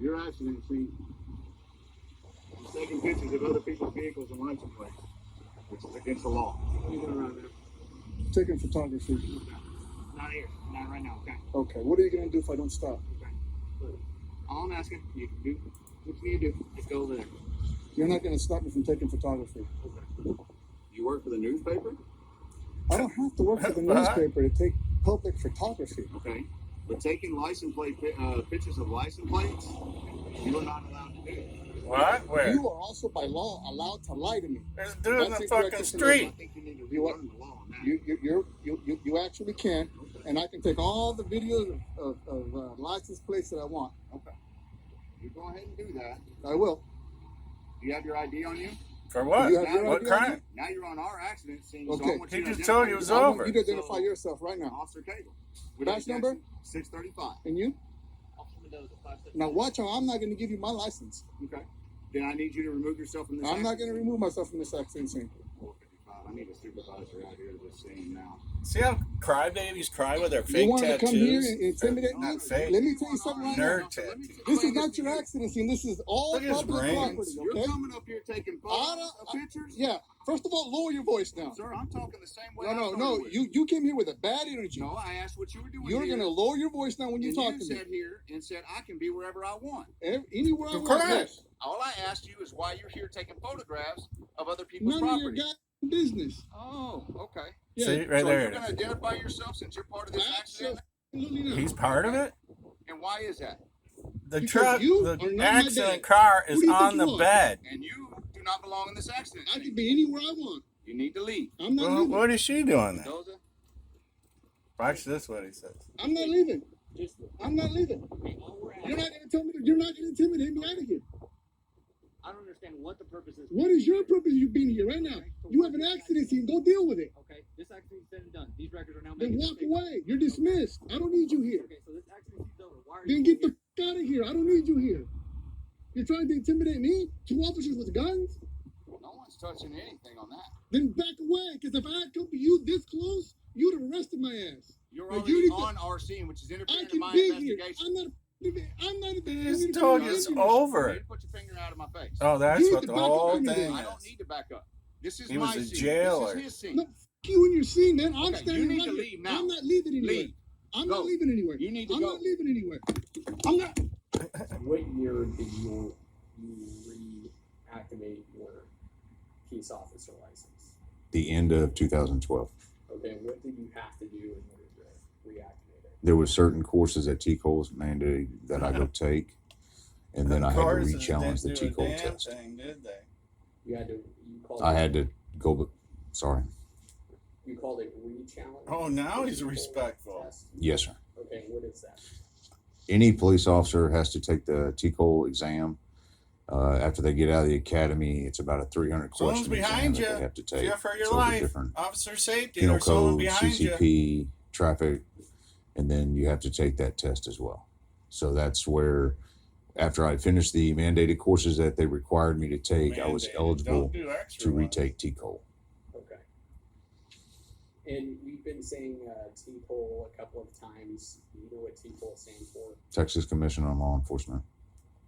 your accident scene. You're taking pictures of other people's vehicles and license plates, which is against the law. What are you doing around there? Taking photography. Okay. Not here. Not right now. Okay. Okay. What are you gonna do if I don't stop? Okay. Look, all I'm asking you can do what you need to do. Just go over there. You're not gonna stop me from taking photography. Okay. You work for the newspaper? I don't have to work for the newspaper to take public photography. Okay. But taking license plate pictures of license plates, you are not allowed to do. What? Where? You are also by law allowed to lie to me. There's a dude in the fucking street. I think you need to relearn the law on that. You actually can, and I can take all the videos of license plates that I want. Okay. You go ahead and do that. I will. Do you have your ID on you? For what? What crime? Now you're on our accident scene. Okay. So I want He you to just told you it was over. You to identify yourself right now. Officer Cable. Badge number? 635. And you? Officer Mendoza, 575. Now watch how I'm not going to give you my license. Okay. Then I need you to remove yourself from this I'm not going to remove myself from this accident scene. 455. I need a supervisor out here just saying now. See how crybabies cry with their fake You want tattoos? to come here and intimidate me? Not fake. Let me tell you something right now. Nerd tattoos. This is not your accident scene. This is all Look at his public brains. property, You're okay? coming up here taking photos of pictures? Yeah. First of all, lower your voice now. Sir, I'm talking the same way. No. You came here with a bad energy. No, I asked what you were doing. You're going to lower your voice now when you talk to me. You sat here and said I can be wherever I want. Anywhere I want. Correct. All I asked you is why you're here taking photographs of other people's None property. of your goddamn business. Oh, okay. Yeah. See, right so there. you're going to identify yourself since you're part of this accident? Absolutely not. He's part of it? And why is that? The Because truck, you the are not my accident dad. car is Who do you on think the you are? bed. And you do not belong in this accident. I can be anywhere I want. You need to leave. I'm not Well, leaving. what is she doing then? Mendoza? Watch this, what he says. I'm not leaving. Just I'm not leaving. all we're You're asking, not going to tell me. You're not going to intimidate me out of here. I don't understand what the purpose is. What is your purpose of you being here right now? You have an accident scene. Go deal with it. Okay, this accident's been done. These records are now Then making. walk away. You're dismissed. I don't need you here. Okay, so this accident is over. Why are Then you get here? the f out of here. I don't need you here. You're trying to intimidate me? 2 officers with guns? No one's touching anything on that. Then back away. Because if I had come to you this close, you'd have arrested my ass. You're Like, already you need to- on our scene, which is I interfering in can my be here. investigation. I'm not even. He just told you it's over. You put your finger out of my face. Oh, that's You need what to the back up whole on me thing then. I don't is. need to back up. This is He my was a scene. jailer. This is his scene. No, f you and your scene, man. I'm Okay, standing you need right to here. leave now. I'm not leaving anywhere. Leave. I'm Go. not leaving anywhere. You need to I'm go. not leaving anywhere. I'm not. What year did you reactivate your peace officer license? The end of 2012. Okay, what did you have to do in order to reactivate it? There were certain courses that TCOL's mandated that I go take, and then I had to re-challenge the TCOL test. Thing, did they? You had to. You called. I had to go, but sorry. You called it re-challenge. Oh, now he's respectful. Test? Yes, sir. Okay, what is that? Any police officer has to take the TCOL exam. After they get out of the academy, it's about a 300 Someone's question behind exam you. that they have to take. Fear for your So the life. different Officer safety. penal There's someone code, behind you. CCP, traffic, and then you have to take that test as well. So that's where, after I finished the mandated courses that they required me to take, I was Mandated. eligible Don't do extra to ones. retake TCOL. Okay. And we've been saying TPOL a couple of times. Do you know what TPOL stands for? Texas Commission on Law Enforcement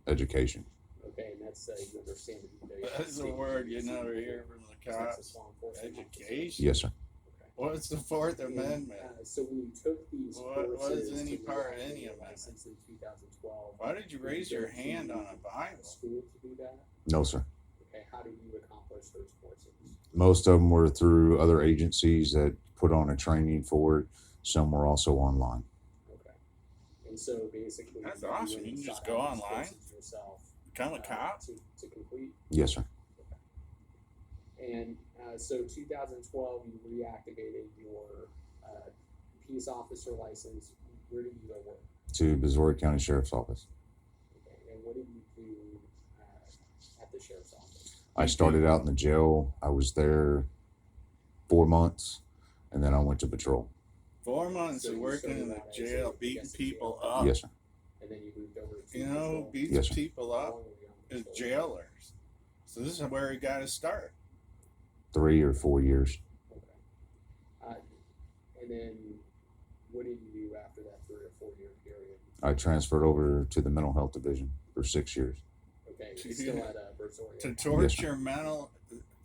Education. Okay, and that's you understand the That's a word you never hear from the cops. Texas law enforcement. Education. Yes, sir. Okay. What's the Fourth Amendment? So when you took these What courses is any to part of reactivate any your of that? license in 2012, Why did you raise your hand on a Bible? school to do that? No, sir. Okay, how did you accomplish those courses? Most of them were through other agencies that put on a training for it. Some were also online. Okay, and so basically, That's you awesome. went You and can just sought go out these online. courses yourself Become a cop? to complete. Yes, sir. And so 2012, you reactivated your peace officer license. Where did you go work? To Missouri County Sheriff's Office. Okay, and what did you do at the sheriff's office? I started out in the jail. I was there 4 months, and then I went to patrol. 4 months So of you working started in the out as jail, a- beating yes, the people jail. up. Yes, sir. And then you moved over to You know, patrol. beating Yes, sir. people How up long were you on is patrol? jailers. So this is where he got his start. 3 or 4 years. Okay. And then what did you do after that 3 or 4 year period? I transferred over to the mental health division. for 6 years. Okay, you're still at Brazoria. To County. torture mental.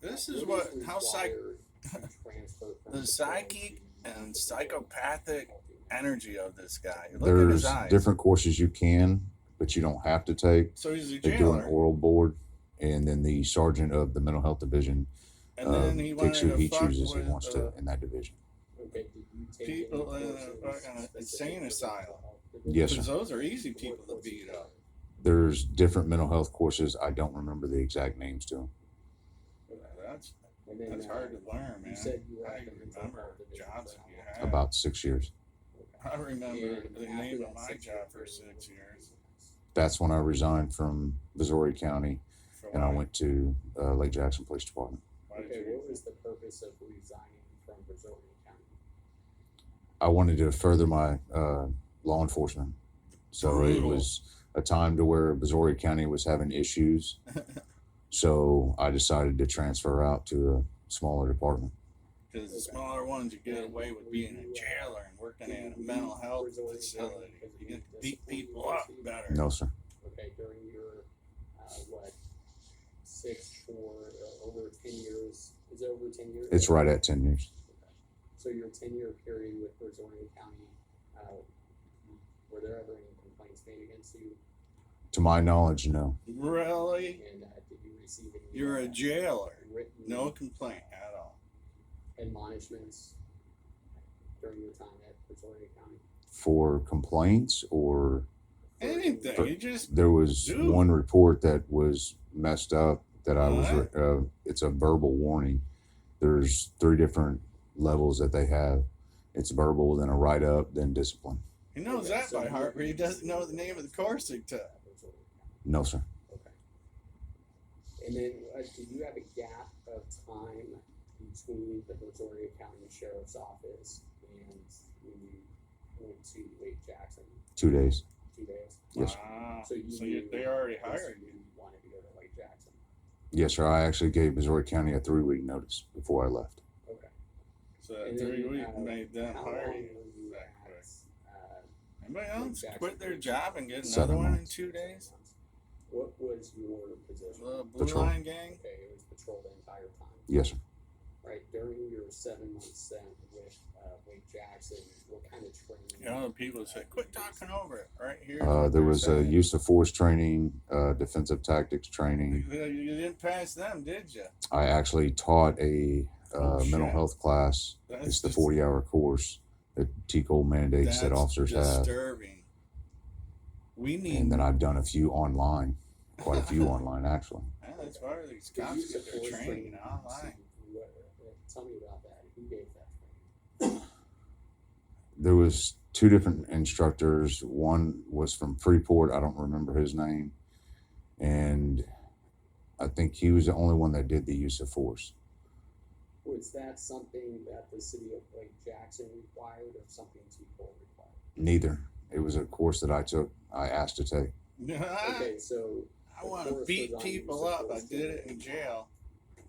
This is What what is how required to transfer from the Brazoria psychic to and psychopathic energy of this guy. Look at There's his eyes. different courses you can, but you don't have to take. So he's a They do an jailer. oral board, and then the sergeant of the mental health division And then he picks wanted who he to fuck chooses he with wants to in that division. Okay, did you take people any in a courses fucking specific insane to asylum. mental health division? Yes, Because sir. those are easy What people to courses beat are up. There's different mental health courses. I don't remember the exact names to them. That's And then, that's hard to learn, man. You said you were How at do the you mental remember health division jobs for that you how long? had? About 6 years. I remember And the after name that of my 6 year job for period, 6 what years. That's when I resigned from Missouri County, For and I what? went to Lake Jackson Police Department. Why did Okay, you- what was the purpose of resigning from Brazoria County? I wanted to further my law enforcement. So it Brutal. was a time to where Missouri County was having issues. So I decided to transfer out to a smaller department. Because the smaller ones, you get away with being a jailer and working in a mental health facility. You can beat people up better. No, sir. Okay, during your, what, over 10 years, is it over 10 years? It's right at 10 years. Okay. So your 10-year period with Brazoria County, were there ever any complaints made against you? To my knowledge, no. Really? And did you receive any? You're a jailer. Written No complaint at all. admonishments during your time at Brazoria County? For complaints, or Anything. For- You just there was Dude. one report that was messed up that I was, What? it's a verbal warning. There's 3 different levels that they have. It's verbal, then a write up, then discipline. he knows Okay, that so by you- heart, but he doesn't know the name of the course he took. At Brazoria County. No, sir. Okay. And then, do you have a gap of time between the Brazoria County Sheriff's Office and when you went to Lake Jackson? 2 days. 2 days? Yes, sir. Wow. So you So knew- they already Yes, hired you you. knew you wanted to go to Lake Jackson. Yes, sir. I actually gave Missouri County a 3-week notice before I left. Okay. So that And 3 then, weeks made them How hire long you were you that at, quick. Lake Anybody else Jackson quit their Police job and get 7 another one in months. 2 days? What was your position? The Blue Patrol. Line Gang? Okay, it was patrol the entire time. Yes, sir. Right, during your 7 month stint with Lake Jackson, what kind of training? You know, the people said, quit talking over it right here. There was use of force training, defensive tactics training. You didn't pass them, did you? I actually taught a Oh, mental shit. health class. That's It's the just- 40-hour course that TCOL mandates that that's officers have. disturbing. We need. And then I've done a few online, quite a few online actually. Yeah, that's why these The cops use get of their force training online. Tell me about that. Who gave that training? There was 2 different instructors. One was from Freeport. I don't remember his name. And I think he was the only one that did the use of force. Was that something that the city of Lake Jackson required or something TCOL required? Neither. It was a course that I asked to take. Okay, so I want to beat people up. I did it in jail.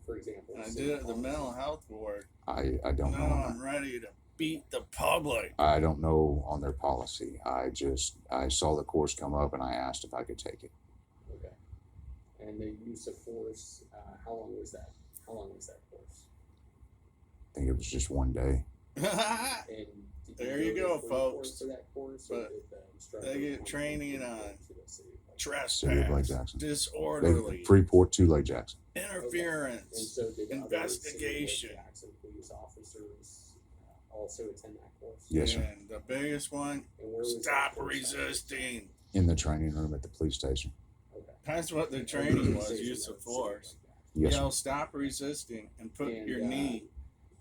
for example, And I city did it at the policy. mental health ward. I don't know. Now I'm ready to beat the public. I don't know on their policy. I saw the course come up and I asked if I could take it. Okay. And the use of force, how long was that? How long was that course? I think it was just 1 day. And did There you to go, Freeport folks. For that course, or But did the instructor they get come training from on Freeport to the city of Lake City of Lake Trespass, Jackson. disorderly, Freeport to Lake Jackson. And interference. so did Investigation. other City of Lake Jackson police officers also attend that course? Yes, sir. And the biggest one, And where was that stop course at? resisting. In the training room at the police station. Okay. That's what the training was, use of force. Yes, sir. Yell, stop resisting, and put And, your knee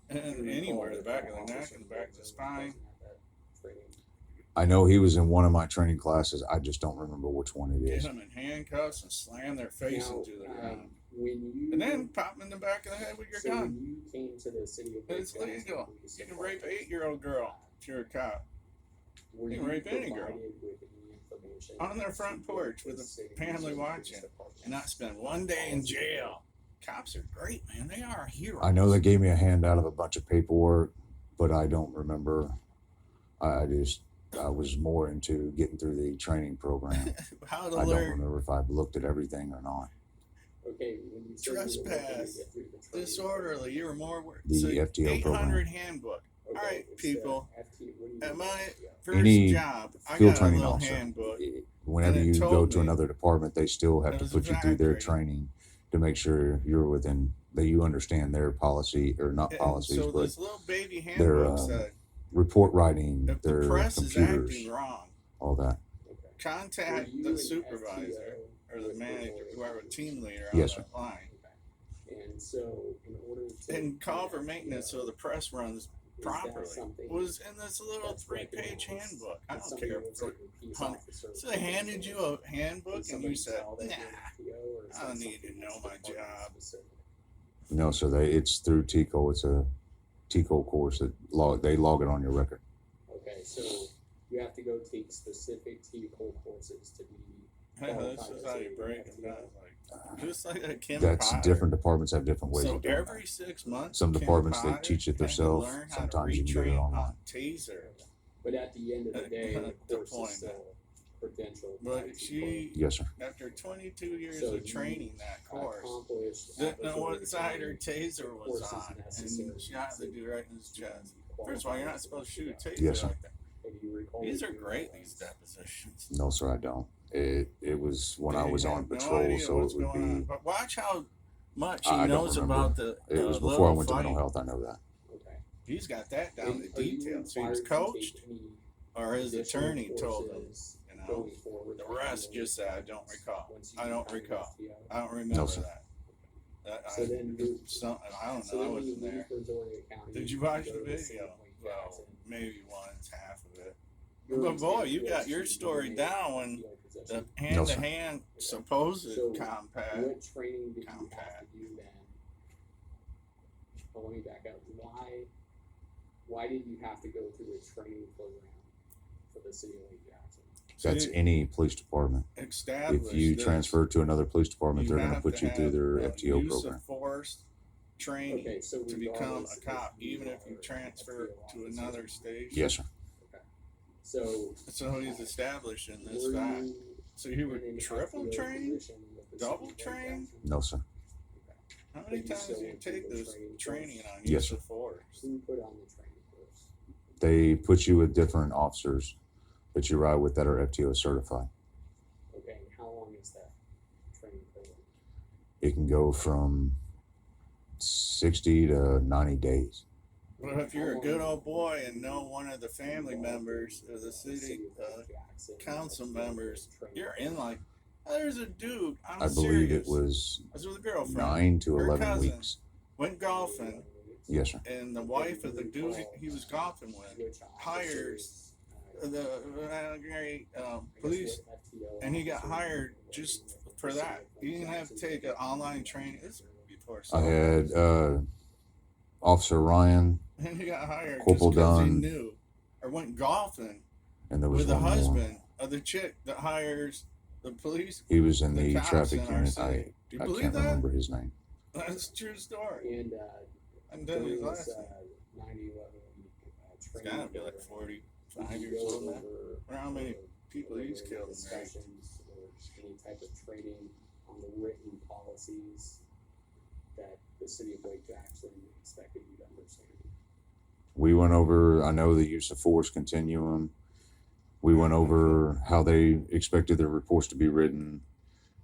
Do you anywhere, recall the back of the if neck officer and the back of the was spine. present at that training? I know he was in one of my training classes. I just don't remember which one it Get is. them in handcuffs and slam their face Now, into the ground. When you And then pop them in the back of the head with your so gun. when you came to the city of Lake It's Jackson legal. Police You can rape an Department, 8-year-old girl if you're a cop. were you you can rape any girl. provided with any information On their as front to what porch with the a city's family police watching department and not spend 1 day in jail. Cops are great, man. They are heroes. I know they gave me a handout of a bunch of paperwork, but I don't remember. I just I was more into getting through the training program. How to I don't learn remember if I've looked at everything or not. Okay, when you say you were looking to trespass, get through the training disorderly. You were more work. The So FTO 800 program. handbook. program. All right, it's people. FT, what do you At mean my by FTO? first Any job, I field got a training little officer, handbook. whenever And it you go told to me- another department, they still have It to was put you through their factory. training to make sure you're within that you understand their policy or not And policies, so but this little baby their handbook said, report writing, if the their press computers, is acting wrong, all that. Okay. Were contact you the an supervisor FTO or the with manager, Missouri whoever, County? team leader Yes, on that line. Okay. And so, in order to And call be for an maintenance FTO, so the press runs is that properly. something Was in this little that's 3-page recognized? handbook. I That don't somebody care. looks at your peace 100. officer So they handed you a handbook Does and you somebody said, tell that nah, you're an FTO, or is I that don't need to something know that's my department job. specific? No, so it's through TCO. It's a TCO course that they log it on your record. Okay, so you have to go take specific TCO courses to be This qualified is as how a you break it FTO. down. Like, just like a Kim That's Potter. different departments have different ways So of doing every that. 6 months, Some Kim departments they Potter teach it had to themselves. learn how to Sometimes you can get it retrain online. on Taser. But at the end of the day, the course Deployment. is still credentialed. But by she, Yes, sir. after 22 years So of training that TCO course, accomplished didn't know what adversary side her training, taser was courses on, necessary and she had to to do right in his be chest. First of all, you're not qualified supposed to as shoot a an taser Yes, sir. like that. FTO. Do you recall These are doing great, that? these depositions. No, sir, I don't. It was when I They was on have no patrol, idea so what's it would going on. be. But watch how much he I don't knows remember. about the It was before I little went to mental fight. health. I know that. Okay. He's got that down to And are you detail. So he was required to coached, take any or his additional attorney told him. courses You know, going forward the after rest you just said, "I leave don't recall. once you I don't become an recall. FTO? I don't remember No, sir. that." So then you- I don't So know. I then when you wasn't leave there. Brazoria County, Did you watch go the to city video? of Lake Well, Jackson. maybe once, half of it. Your But boy, you intent got was your to story be down when FTO the position. hand-to-hand supposed So, compact. What training did you have Compact. to do then? Well, let me back up. Why did you have to go through a training program for the city of Lake Jackson? That's See, any police department. established If you this. transfer to another police department, You they're going to have put you through have, their FTO use program. of force training Okay, so to become regardless a cop, if you even if you are transfer FTO to officer. another station. Yes, sir. So So he's establishing this were fact. you So you were in an triple FTO trained? position with the city Double of Lake trained? Jackson? No, sir. How But many you times still do you went through take the this training training course? on Yes, use sir. of force? Who put on the training course? They put you with different officers that you ride with that are FTO certified. Okay, and how long is that training program? It can go from 60 to 90 days. But if you're a good old boy and know one of the family members of the city council members, you're in like, oh, there's a dude. I'm I believe serious. it was I was with a girlfriend. 9 to Her 11 cousin. weeks. Went golfing, Yes, sir. and the wife of the dude he was golfing with hires the great police, and he got hired just for that. He didn't have to take an online training. This was before. I had Officer Ryan, and he got hired Corporal just because he Dunn. knew, or went golfing and there was with the one more. husband of the chick that hires the police. He was in the the cops traffic in our unit. city. Do you I believe can't that? remember his name. That's a true story. And I'm done his during last this name. 9/11 It's training gotta be like program, 45 did you years go old now. over, Or how many people were he's there killed any in there? discussions or any type of training on the written policies that the city of Lake Jackson expected you to understand? We went over, I know the use of force continuum. We went over how they expected their reports to be written,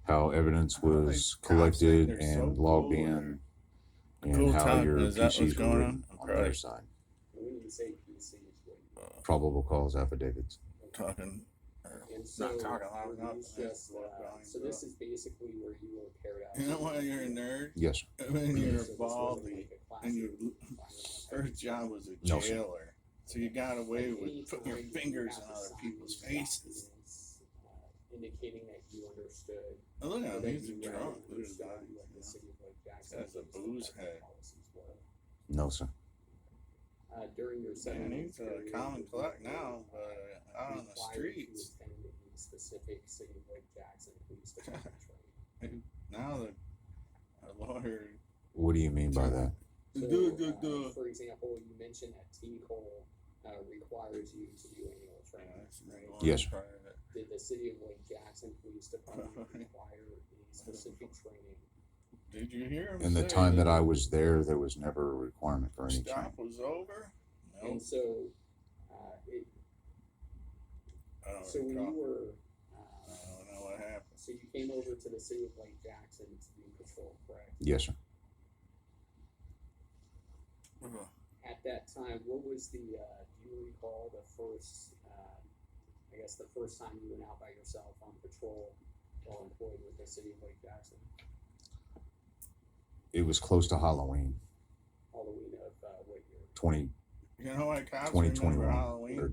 how evidence How they was cops think collected they're and so logged cool, in, and Cool how time. your Is that what's PCs were going written on? on their Right. side. And when you say PCs, what do you Probable cause affidavits. Talking. And so, Not talking loud were enough. these just, so this is basically where you were carried out. You know why you're a nerd? Yes, sir. When So you're this wasn't baldy, like a classroom and your environment. first job was a No, sir. jailer. So you got away Like, with any putting your time you fingers have in to other sign people's these faces. documents, indicating that you understood. Oh, look or at him, that he's a you read drunk. and Look at his understood eyes. what the city of Lake Jackson That's a thinks the booze federal head. policies were. No, sir. During your Man, 7 he's a common collect now, but out on the streets. To attend any specific city of Lake Jackson police department training. Now the lawyer. What do you mean by that? So, for example, you mentioned that T-Hole requires you to do annual training. Yes, sir. Did the city of Lake Jackson Police Department require any specific training? Did you hear him? In the say time that I was there was never a requirement for any stop training. was over? No. And so, I don't so when recall. you were, I don't know what happened. so you came over to the city of Lake Jackson to do patrol, correct? Yes, sir. At that time, what was the, do you recall the first, I guess the first time you went out by yourself on patrol while employed with the city of Lake Jackson? It was close to Halloween, Halloween of what year? 20. You know why cops 2021. remember Halloween? Or-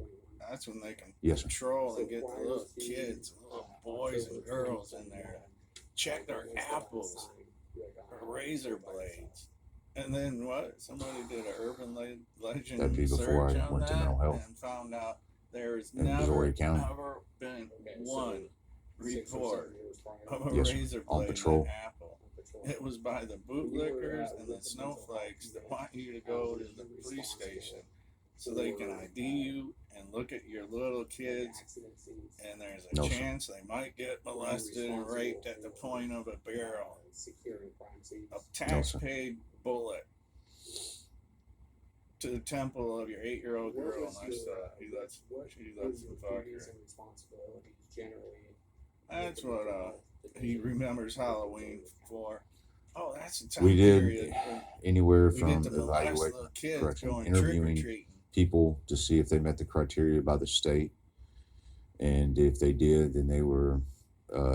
That's when they can Yes, sir. patrol and So get the prior little to, kids, little boys and October girls in there. 2021, Check their when was the last apples time you had gone or out razor by yourself? blades. And then what? Somebody did an urban legend That'd be before search I on went to that mental health. and found out there's In never Missouri County. ever been Okay, so one 6 or report 7 years prior of a Yes, sir. razor On blade in patrol. an apple. on patrol. It was by the When you were, bootlickers and with the mental snowflakes health that unit, want you to go to was the you police responsible station so they can ID you and look at your little kids. accident scenes, And there's a No, sir. chance they might get molested and raped at the point of a barrel. securing crime scenes? A tax-paid bullet to the temple of your 8-year-old What girl. was And I your, said, he lets, what she were lets him your fuck duties her. and responsibilities generally? That's with the what mental health he division? remembers Halloween for. Oh, that's the time We did period when anywhere we from get to molest evaluate little kids correction, going interviewing trick-or-treating. people to see if they met the criteria by the state, and if they did, then they were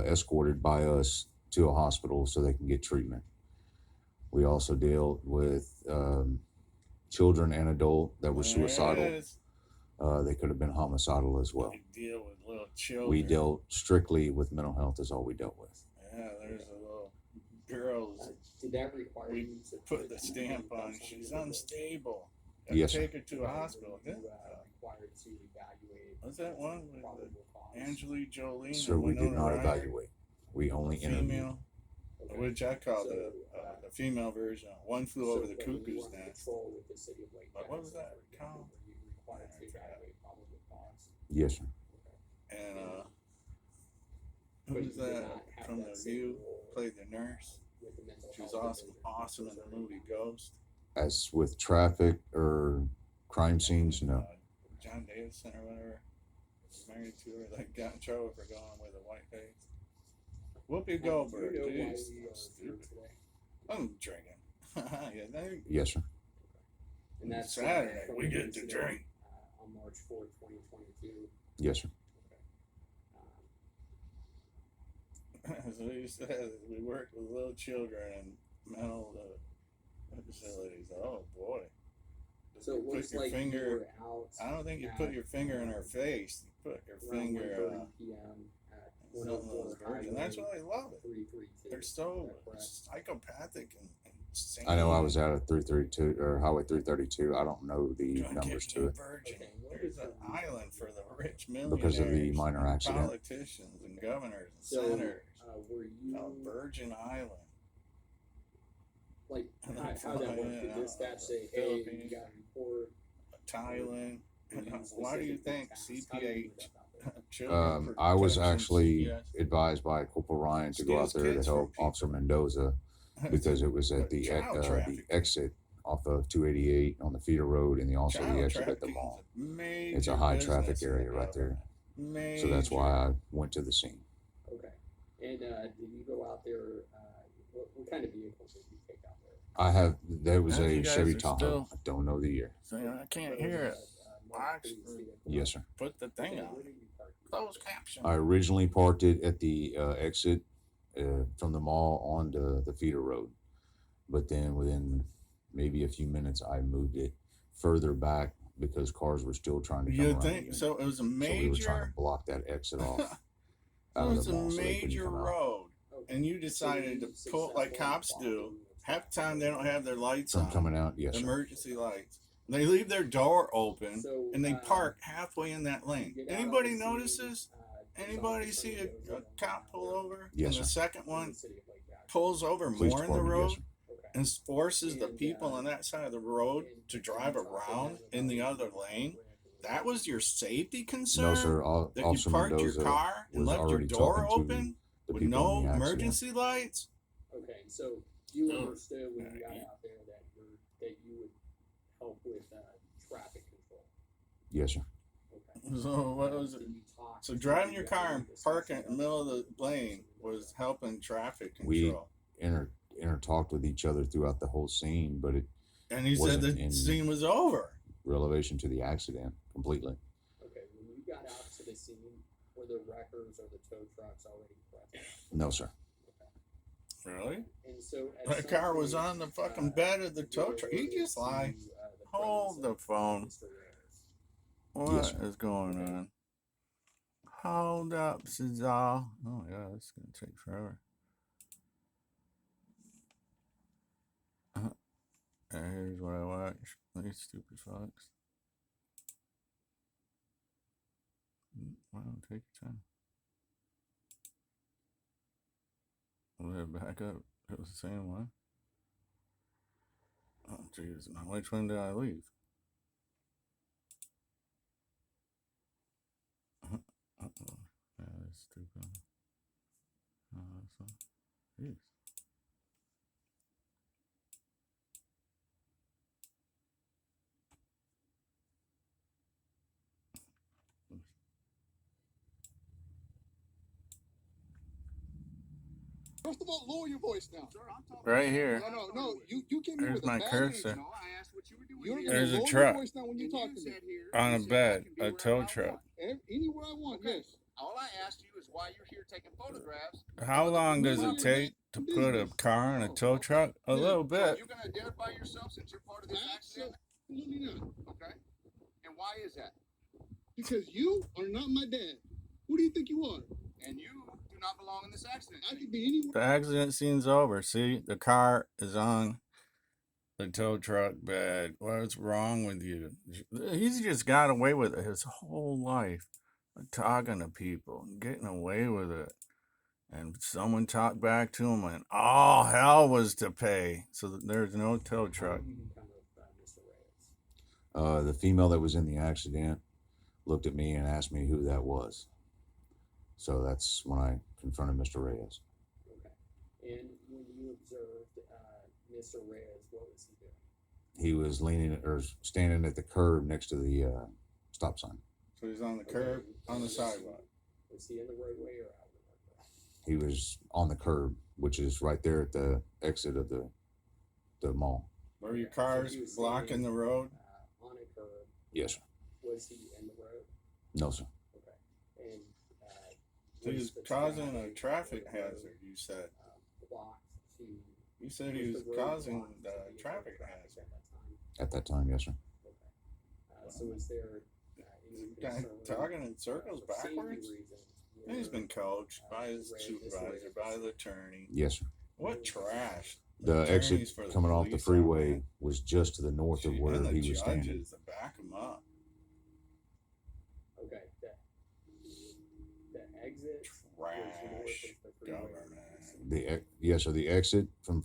escorted by us to a hospital so they can get treatment. We also dealt with children and adult that were There it suicidal. is. They could have been homicidal as well. You deal with little children. We dealt strictly with mental health is all we dealt with. Yeah, there's a little girl. Did that require We you to put the stamp on. She's unstable. Yes, sir. Take her to a hospital. You, Yeah. required to evaluate What's that one with probable cause? Angela Jolie? So and we did Winona not Ryder? evaluate. We only interviewed. Female, Okay. which I call So, the female version. One flew So over the when you cuckoo's were on nest. patrol with the city of Lake What was Jackson, that for example, called? were you required to evaluate probable cause? Yes, sir. And But who's you did that not have from that The same View? role Played the nurse. with the mental She was health awesome, division. awesome in the movie Ghost. As with traffic or crime scenes, no. John Davison or whatever, married to her, that got in trouble for going with a white face. Whoopi Goldberg, Do you know why jeez, we are here stupid. today? I'm drinking. Yeah, they, Yes, sir. And that's Saturday, from we the get to incident, drink. On March 4th, 2022. Yes, sir. As we said, we work with little children in mental facilities. Oh boy. So it You looks put your like you finger. were out I don't think you put your finger in her face. You put your around finger 1:30 p.m. at something of those 104 virgin. That's why I love it. 332. They're so Is that correct? psychopathic and insane. I know I was out at 332 or Highway 332. I don't know the Trying numbers get to you a it virgin. Okay, what There's is an the- island for the rich millionaires. because of the minor and accident. Politicians and governors and So, senators. were you Called Virgin Island. like And how I'm did that work? flying Did out dispatch of say, the "Hey, you Philippines. got a report"? Thailand. Were you Why do you specifically think tasked? How did you CPH end up out there? children I was protection actually CPS advised by Corporal Ryan to go out steals there to kids help from Officer Mendoza because it was at But the child the trafficking. exit off of 288 on the feeder road and also the Child exit at the trafficking mall. is a major It's a high traffic business in area the right there. government. So that's why I went to the scene. Okay. And did you go out there? What kind of vehicle did you take out there? There was Now you a guys Chevy are Tahoe. still- I don't know the year. So, I can't But hear it it. was a Box marked police or- vehicle. Yes, sir. Put the thing Okay, on. where did you park it? Closed caption. I originally parked it at the exit from the mall onto the feeder road, but then within maybe a few minutes, I moved it further back because cars were still trying to come You around. think again. so? It was a So we were trying to major. block that exit off It out of was the a mall so they couldn't major come out. road, Okay. and you So decided you to pull like successfully cops blocked do. the Half the time they don't have their lights From on, coming out, yes, sir. emergency lights. They leave their door open So, and they park halfway in that you lane. get out Anybody on the scene, notices? there's Anybody officer see that goes a in cop on pull over? Yes, and the sir. second in one the city of Lake Jackson. pulls over Police more in the department, road yes, sir. Okay. and forces the And, people on that side of the road and to you drive talked to around them in the about other the lane grant That was your safety concern? No, sir. That Officer you parked Mendoza your car and was left your already door talking to open the with people no in the accident. emergency lights? Okay, so you Oh. understood when you got out there that you would help with traffic control. Yes, sir. Okay. So what was it? Did you talk So to driving your the car and discussion parking in the about middle of the the lane was helping traffic We control. Talked with each other throughout the whole scene, but it And he said wasn't the in scene was over. relation to the accident completely. Okay, when you got out to the scene, were the wreckers or the tow trucks already present? No, sir. Really? And so at My some car was point, on the fucking bed of the you tow truck. He alerted just lied. to, the Hold the presence of phone. Mr. Reyes. What Yes, is sir. going on? Hold up, Cesar. Oh yeah, this is gonna take forever. Here's what I watch. These stupid fucks. Why don't take your time? Let it back up. It was the same one. Oh jeez, now which one did I leave? Uh-oh. Yeah, that's stupid. Oh, that's one. Jeez. First of all, lower your voice now. Sir, I'm talking. Right here. No. You came in There's with a my bad cursor. energy. No, I asked what you were doing. You're here. gonna There's a lower truck. your voice now when you And talk you to me. said here, On you a said, bed, I can be a wherever tow I truck. want. Anywhere I want, Okay. yes. All I asked you is why you're here taking photographs. How long does None it of your take to damn put a business. car in a Oh, tow okay. truck? A Yeah. little So bit. you're going to identify yourself since you're part of this accident? Absolutely not. Okay. And why is that? Because you are not my dad. Who do you think you are? And you do not belong in this accident. I could be anywhere. The accident scene's over. See, the car is on the tow truck bed. What's wrong with you? He's just got away with it his whole life, talking to people and getting away with it. And someone talked back to him and all hell was to pay. So there's no tow How truck. did you become Mr. Reyes? The female that was in the accident looked at me and asked me who that was. So that's when I confronted Mr. Reyes. Okay. And when you observed Mr. Reyes, what was he doing? He was leaning or standing at the curb next to the stop sign. So he's on the curb, on the Was sidewalk. Was he in the roadway or out of the roadway? He was on the curb, which is right there at the exit of the mall. Were your cars So he was blocking the standing, road? On a curb. Yes, sir. Was he in the road? No, sir. Okay. And So he was was the causing a traffic hazard, you said. blocked to. You said he was the road causing blocked the to traffic at hazard. that time? At that time, yes, sir. Okay. So is there any Guy concern, talking in circles for safety backwards? reasons And he's where, been coached by his Reyes- supervisor, by the attorney. Yes, sir. What trash. The Attorneys exit for the coming off the police freeway on was just to the north that. of where And the he was standing. judges to back him up. okay, the exit was north Trash of the freeway. government. Yes, sir. The exit from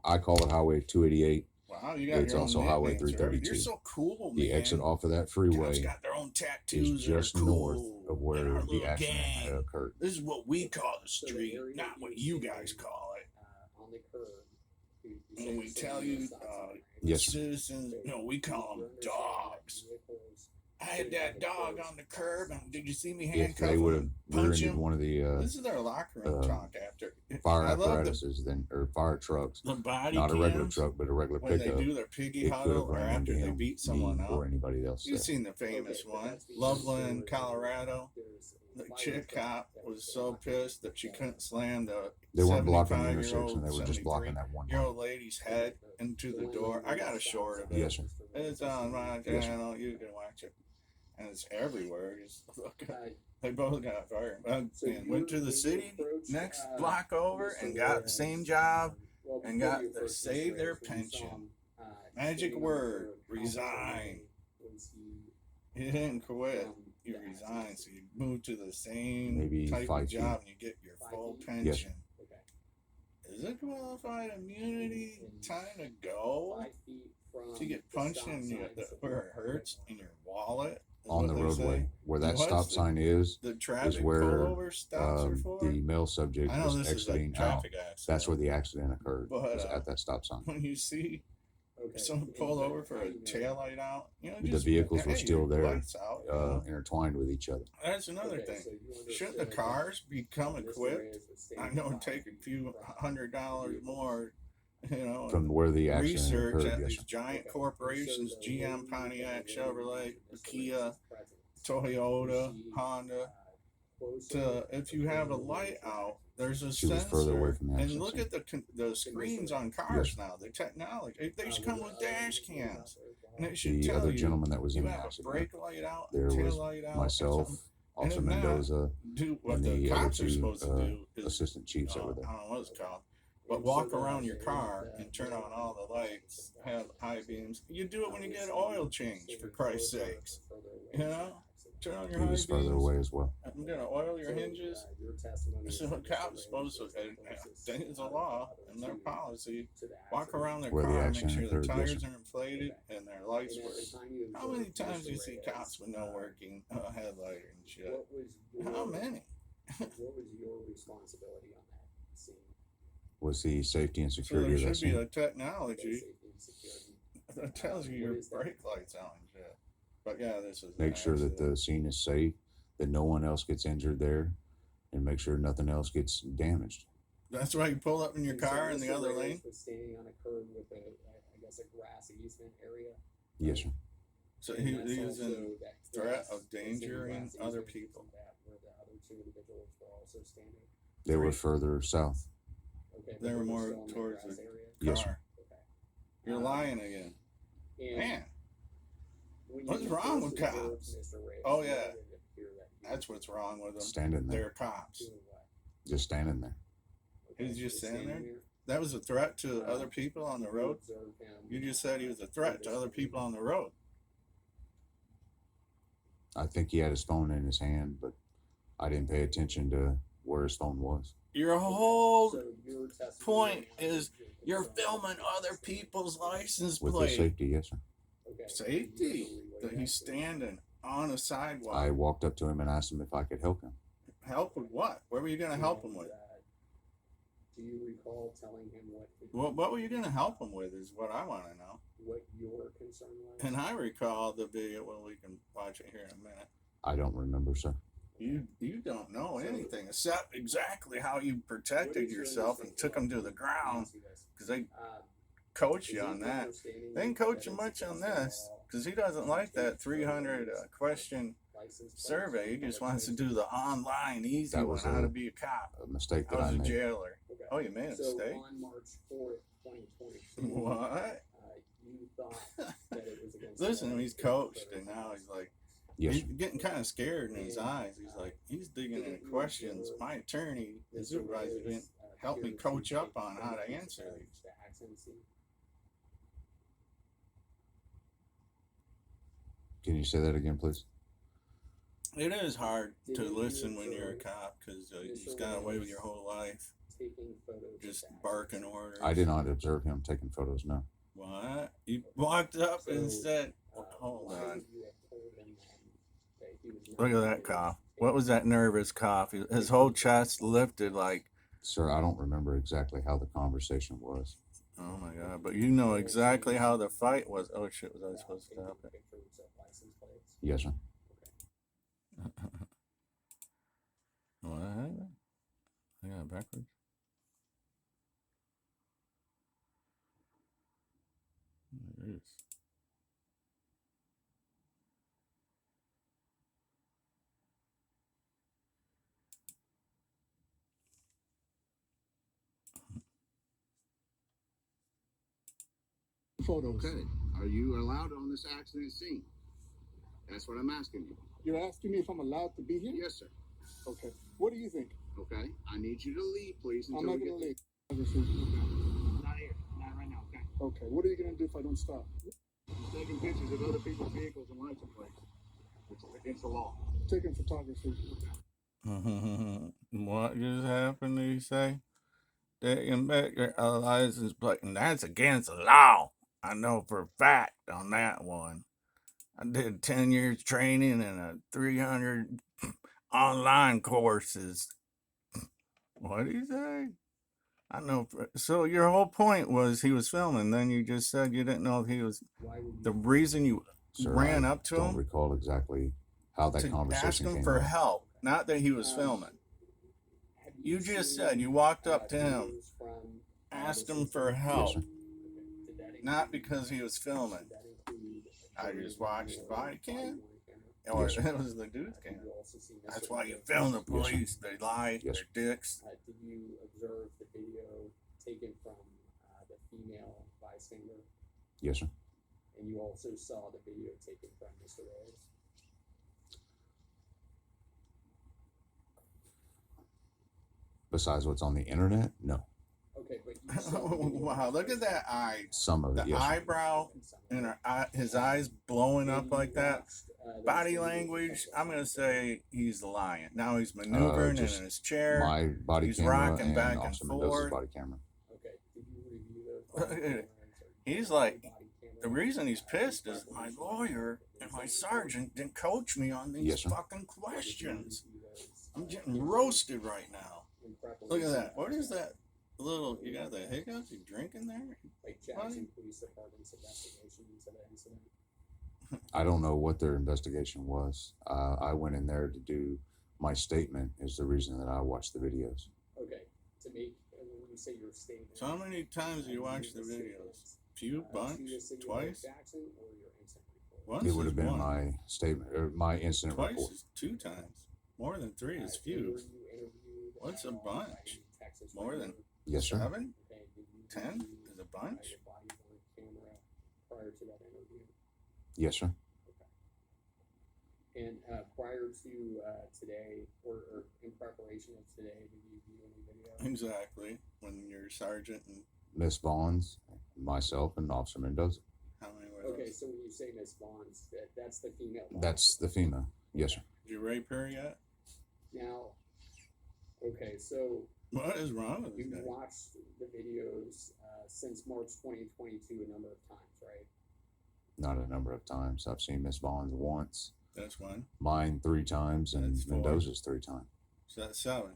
I call it Highway 288. Wow, you got It's your also own Highway nicknames, right? 332. You're so cool, The man. exit off of that Cops freeway got their own tattoos is just that are cool. north of where in our the little accident gang. occurred. This is what we call the So the street, area not you what were you standing, guys call it. On the curb. You When said we you tell said you, stop sign, right? Yes, sir. citizens, no, we call them dogs. I had that dog on the curb, and did you see me If handcuff they would have him, punch rear-ended him? one of the This is their locker room talk after. fire I love apparatuses, or fire trucks, the body not a regular cams truck, but a regular when they pickup, do their piggy it could huddle have or ran after into they him, beat someone me, up. or anybody else. You've there. seen the famous Okay, but one, that's because Loveland, there- Colorado. there's a The fire chick truck cop that was so blocking pissed that she couldn't slam the They weren't blocking the 75-year-old, intersection; they were just blocking that one line. 73-year-old lady's head into the door. I got a short of it. Yes, sir. It's on my Yes, sir. channel. You can watch it. And it's everywhere. Just look at, Uh, they both got fired. So And you went to were- the you city approached, next block Mr. over and got the Reyes, same job. well, and before got you to approached save Mr. their Reyes, when you saw pension. him, Magic standing on the word, road, how far resign. away was he You didn't quit. from You the resigned, accident? so you move to the same Maybe type 5 of feet. job and you get your 5 full feet? Yes, pension. Okay. Is it qualified immunity And time to go? 5 feet from If you get the punched stop in sign to where it the hurts in your wallet is On what the they roadway say. where that What's stop sign is the traffic where pullover stops are for? the male subject I know was this is a exiting out. traffic accident. That's where the accident occurred. But Was at that stop sign. when you see Okay. someone pull over for a taillight out, you know, The just vehicles were hey, still your there, lights out, you know? intertwined with each other. That's another Okay, thing. so you Shouldn't the understood cars become that Mr. equipped? Reyes was standing I know it'd by take a few the $100 more, you know, From where the accident research occurred, at yes, these sir. giant Okay. corporations, So the GM, lady Pontiac, that Chevrolet, Mr. Kia, Reyes' presence, Toyota, was she, Honda. closer If you have a or light out, there's a She was further away sensor, from the and accident look scene. at the screens on cars Yes. now. The technology, they should were come there with other dash individuals out cams, there? and it should The tell other you gentleman that was you in the have a accident, brake light out, there tail was light out, myself, and Officer in that, Mendoza, do what and the the other cops are two supposed to do is assistant chiefs that were I there. don't know what it's called, but And walk so around your the- car the- and turn on all the lights, have high beams. You do it when you get oil change, for Christ's sakes. You know, turn on your He high was further beams. away as well. I'm gonna oil your hinges. Your testimony So a cop's supposed to, it's a law and their policy, walk around their Where the car and make accident sure the occurred, yes, tires sir. are inflated and their lights work. How many times do you see cops with no working headlight and shit? What was your, How many? what was your responsibility on that scene? Was the safety and So security there of that should be scene. a technology Safety and security. that tells you What your is that? brake lights out and shit. But yeah, this is Make sure that the scene is safe, that no one else gets injured there, and make sure nothing else gets damaged. That's why you pull up in your And so car in the Mr. other Reyes lane. was standing on a curb with I guess a grass easement area. Yes, sir. So And he that's was in also that threat grass- of the same endangering grass other easement people. that where the other two individuals were also standing. They were further south. Okay, They but were more still in that towards grass the area? Yes, car. Okay. You're lying again. And Man, when you what's wrong first with observed cops? Mr. Reyes, Oh, you yeah. noted it appear that he that's was what's wrong with them. Standing there. They're cops. doing what? Just standing there. He was Okay, just so standing there? there. That was a threat to other people on the You road. observed him, You just said he was a threat to other people on the road. I think he had his phone in his hand, but I didn't pay attention to where his phone was. Your whole So your testimony point now is you're concerned filming with other people's license With the plate. safety, yes, sir. Okay. Safety. You That he's standing on a sidewalk. I walked up to him and asked him if I could help him. Help with what? What were you going to help him with? Do you recall telling him What were you going to help him with is what I want to know. what your concern was? And I recall the video. Well, we can watch it here in a minute. I don't remember, sir. You don't know anything except exactly how you protected yourself and took them to the ground because they coach you on that. They didn't coach you much on this because he doesn't like that 300 question survey. He just wants to do the online easy That one, was how a- to be a cop. A mistake I that I was a made. jailer. Okay. Oh, you made a So mistake? on March 4th, 2022, What? you thought that it was against Listen, the law he's to coached photo and now he's like, Yes, he's sir. getting kind of scared in his eyes. He's like, he's digging in questions. My attorney, the Mr. supervisor, Reyes, didn't help me appeared coach to up take on how to photos answer of these. the accident scene. Can you say that again, please? It is hard to Didn't you listen when you're a observe cop because you Mr. just got away with Reyes your whole life, Taking photos of just the accident barking scene? orders. I did not observe him taking photos, no. What? You walked up and So, said, Uh, hold why on. would you have told him that he was not Look at that permitted cough. to take What was that nervous cough? His whole chest lifted like, Sir, I don't remember exactly how the conversation was. oh my God. But you know exactly how the fight was. Oh shit, was I without supposed to taking stop it? pictures of license plates? Yes, sir. What happened? I got it backwards. There it is. Photos. Okay. Are you allowed on this accident scene? That's what I'm asking you. You're asking me if I'm allowed to be here? Yes, sir. Okay. What do you think? Okay. I need you to leave, please. I'm Until not we gonna get leave. Not here. Not right now. Okay. Okay. What are you gonna do if I don't stop? You're taking pictures of other people's vehicles and license plates, which is against the law. Taking photography. What just happened, do you say? Taking back your license plate, and that's against the law. I know for a fact on that one. I did 10 years training and 300 online courses. What do you say? I know. So your whole point was he was filming. Then you just said you didn't know if he was. Why would The you reason you Sir, ran I up to don't him recall exactly how that to ask conversation him came for up. help, not that he was Um, filming. have You just seen, said you walked up to him, videos from, asked this him for incident? Yes, help, sir. Did that not include- because he was filming. did that include I video just watched the or body cam, camera? or Yes, sir. it was the dude's Did cam. you also see Mr. That's why you Reyes? film the Yes, sir. police. They lie. Yes, They're dicks. Did you observe the video taken from the female bystander? Yes, sir. And you also saw the video taken from Mr. Reyes? Besides what's on the internet, no. Okay, but you saw the video. Wow, look at that eye. Some of The it, yes, sir. eyebrow and his eyes blowing up like that. Body language, I'm going to say he's lying. Now he's maneuvering in just his chair. My body He's camera rocking and back and Officer Mendoza's forth. body camera. Okay, did you review Look those? at it. He's like, the reason he's pissed is my lawyer and my sergeant didn't coach me on these Yes, sir. fucking questions. I'm getting roasted right now. Look at that. What is that little, you got the hiccups? You drinking there? Like Jackson Police Department's investigation into that incident? I don't know what their investigation was. I went in there to do my statement is the reason that I watched the videos. Okay, to make, when you say your statement. So how many times do you watch the videos? Few, bunch, to the city of twice? Jackson or your incident report? Once It would is have been one. my statement or my incident Twice report. is 2 times. More than 3 is Were few. you interviewed, What's a by bunch? any Texas More than- Ranger? Yes, sir. 7? Okay, did you 10 review, is a bunch. your body on camera prior to that interview? Yes, sir. And prior to today, or in preparation of today, did you view any video? Exactly. When your sergeant and Miss Bonds, myself, and Officer Mendoza. how many were Okay, those? so when you say Miss Bonds, that's the female. That's the FEMA. Yes, sir. Did you rape her yet? Now, okay, so What is wrong with this you guy? watched the videos since March 2022 a number of times, right? Not a number of times. I've seen Miss Bonds once, That's one. mine 3 times, and That's 4. Mendoza's 3 times. So that's 7.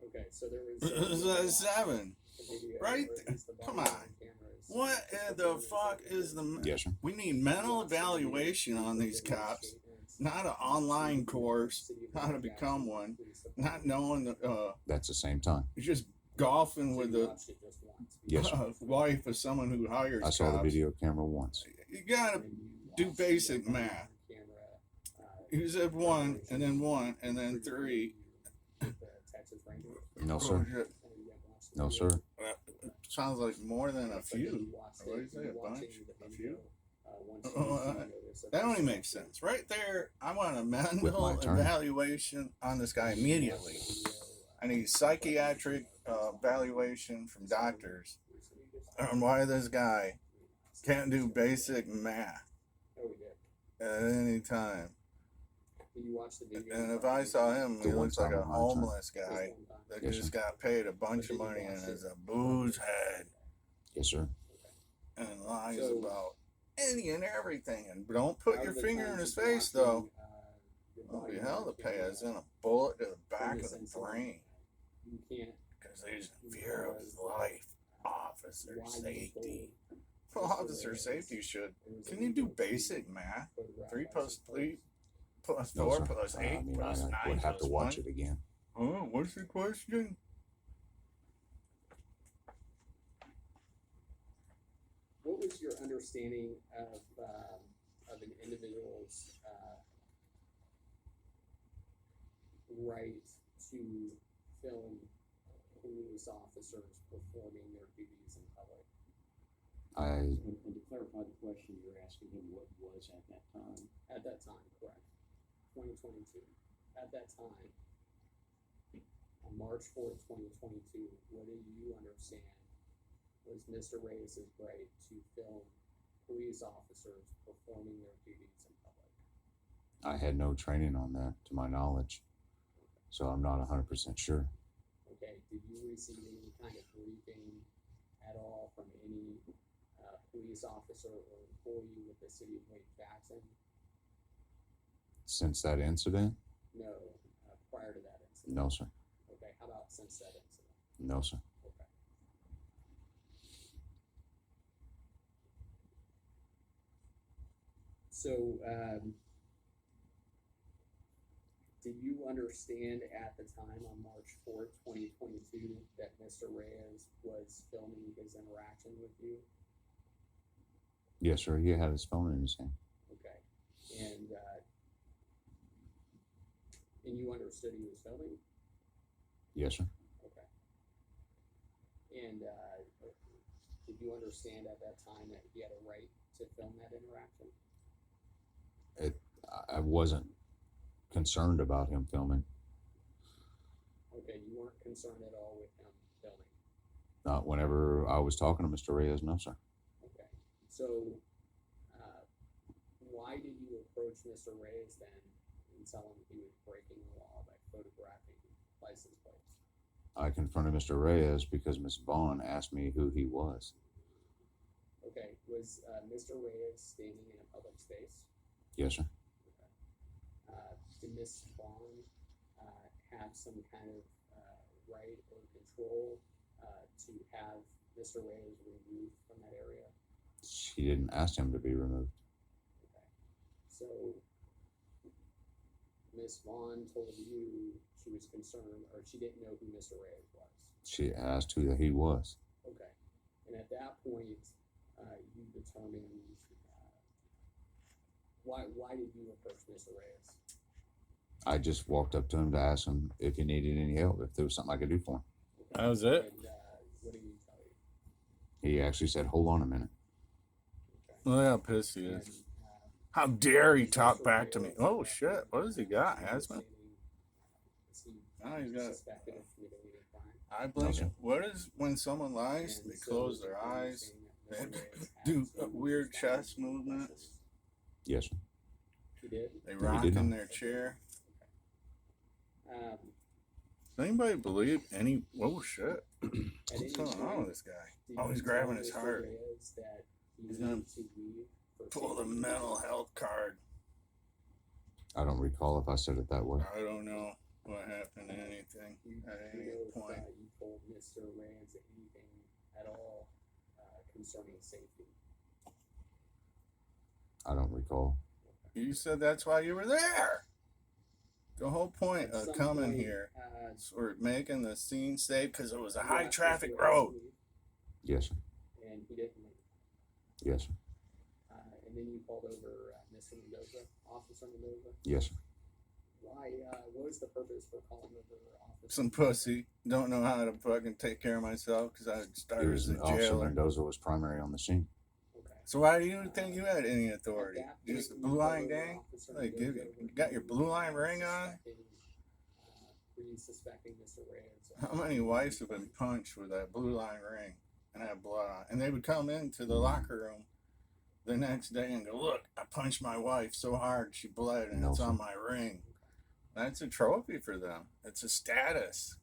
Okay, so there was. So that's 7. a video, Right or at least the Come body on. cameras, What in the fuck is the? Yes, sir. We need mental evaluation on these cops. Not an online course, how to become one. Not knowing the. That's the same time. You're just golfing with the Yes, sir. wife of someone who hires I saw the cops. video camera once. You gotta do basic math. You said 1, and then 1, and then 3. No, sir. Oh, shit. No, sir. Sounds like more than a few. What do you say? A bunch? A few? That only makes sense. Right there, I want a mental my attorney. evaluation on this guy immediately. I need psychiatric evaluation from doctors on why this guy can't do basic math at any time. And if I saw him, he The one looks like time a on my attorney. homeless guy that Yes, just sir. got paid a bunch of money and is a booze head Yes, sir. and lies So- about any and everything. And don't put your finger in his face, though. Oh, hell, the pay is in a bullet to the back of the brain You can't. because he's in fear of his life. Officer safety. Well, officer safety should. Can you do basic math? 3 plus 3 plus No, 4 sir. plus 8 I mean, plus I 9 would have to plus watch 1. it again. Oh, what's the question? What was your understanding of an individual's right to film police officers performing their duties in public? I And to clarify the question, you're asking him what was at that time. At that time, correct. 2022. At that time, on March 4th, 2022, what do you understand was Mr. Reyes' right to film police officers performing their duties in public? I had no training on that, to my knowledge, so I'm not 100% sure. Okay, did you receive any kind of briefing at all from any police officer or employee with the city of Lake Jackson? Since that incident? No, prior to that incident. No, sir. Okay, how about since that incident? No, sir. Okay. So, did you understand at the time on March 4th, 2022, that Mr. Reyes was filming his interaction with you? Yes, sir. He had his phone in his hand. Okay. And you understood he was filming? Yes, sir. Okay. And did you understand at that time that he had a right to film that interaction? I wasn't concerned about him filming. Okay, you weren't concerned at all with him filming? Not whenever I was talking to Mr. Reyes. No, sir. Okay. So, why did you approach Mr. Reyes then and tell him he was breaking the law by photographing license plates? I confronted Mr. Reyes because Miss Vaughn asked me who he was. Okay, was Mr. Reyes standing in a public space? Yes, sir. Okay. Did Miss Vaughn have some kind of right or control to have Mr. Reyes removed from that area? She didn't ask him to be removed. Okay. So, Miss Vaughn told you she was concerned, or she didn't know who Mr. Reyes was. She asked who he was. Okay. And at that point, you determined why did you approach Mr. Reyes? I just walked up to him to ask him if he needed any help, if there was something I could do for him. Okay. That was it? And what did he tell you? He actually said, "Hold on a minute." Okay. Look how pissed he And, is. How dare he was talk Mr. back to me? Reyes, Oh shit! What has he got? was Asthma? Oh, he's got- suspected of committing any crime. I blink. sir. What is when someone lies? And They so close you're their eyes. saying They that Mr. Reyes had do some weird suspected chest movements. Yes, sir. He did. They he rock did in not. their chair. Um, Does anybody believe any? Oh shit! at What's any going on point, with this guy? did Oh, you he's tell grabbing his Mr. heart. Reyes that he He's gonna needed to leave for Pull the safety mental reasons? health card. I don't recall if I said it that way. I don't know what happened to anything You at any know if point. you told Mr. Reyes anything at all concerning safety? I don't recall. You said that's why you were there. The whole point At of some coming point, here or making the scene safe because it was a high you asked traffic Mr. Reyes road. to leave, Yes, sir. and he didn't leave. Yes, sir. And then you called over Mr. Mendoza, Officer Mendoza. Yes, sir. Why? What was the purpose for calling over Officer? Some pussy. Don't know how to fucking take care of myself because I It started was as a Officer jailer. Mendoza was primary on the scene. Okay. So why do you think you had any At authority? that point, Just the you blue called line over gang? Officer They give Mendoza, you got your blue line ring on? Were you suspecting Mr. Reyes? How many wives have been punched with that blue line ring and have blood on? And they would come into the locker room the next day and go, "Look, I punched my wife so hard she bled, and No, it's sir. on my ring." That's a trophy for them. It's a status.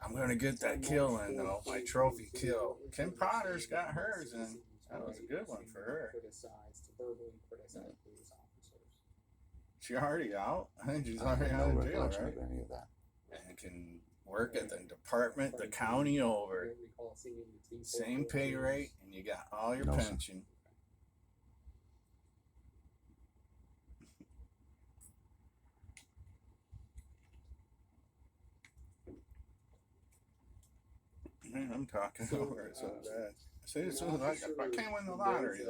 I'm gonna get that kill in though, my trophy kill. Kim Potter's got hers, and that was a good one for her. Criticized, to verbally criticize police officers. She already out. I think she's I already have no out of jail, recollection right? of any of that. And can work at the department, the county I over. don't recall seeing the team Same photo pay of rate, yours. and you got all your No, sir. pension. Man, I'm talking So, over it so bad. See, it's when like if I Officer can't win the lottery Mendoza,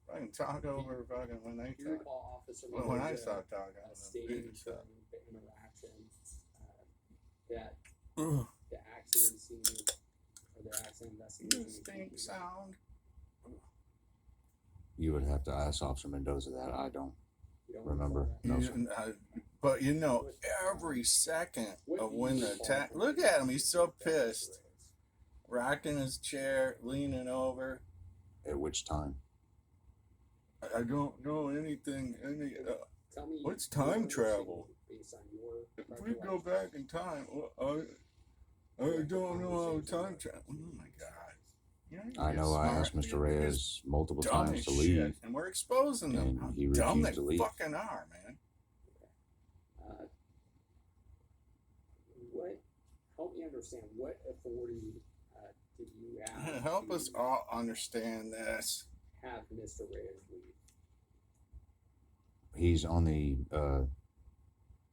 though. I can talk over fucking when they you talk. recall Officer Well, when I Mendoza, start talking, stating I'm during the interaction that Ugh. the accident scene or the accident investigation You was stink completed. sound. You would have to ask Officer Mendoza that. I don't. You don't Remember. recall that? No, sir. But you know, every second What of do when you the recall attack. from Look the at him. He's so interaction with pissed. Mr. Reyes? Rocking his chair, leaning over. At which time? I don't know anything. Tell me What's your time understanding travel? based on your If we go recollection. back in time, I don't know how time travel. Oh my god. You know, I you're know I smart. asked Mr. You're Reyes multiple dumb times as to shit, leave, and we're exposing them. and How he dumb they refused to leave. fucking are, man. Uh, what? Help me understand. What authority did you have? Help to us all understand this. Have Mr. Reyes leave. He's on the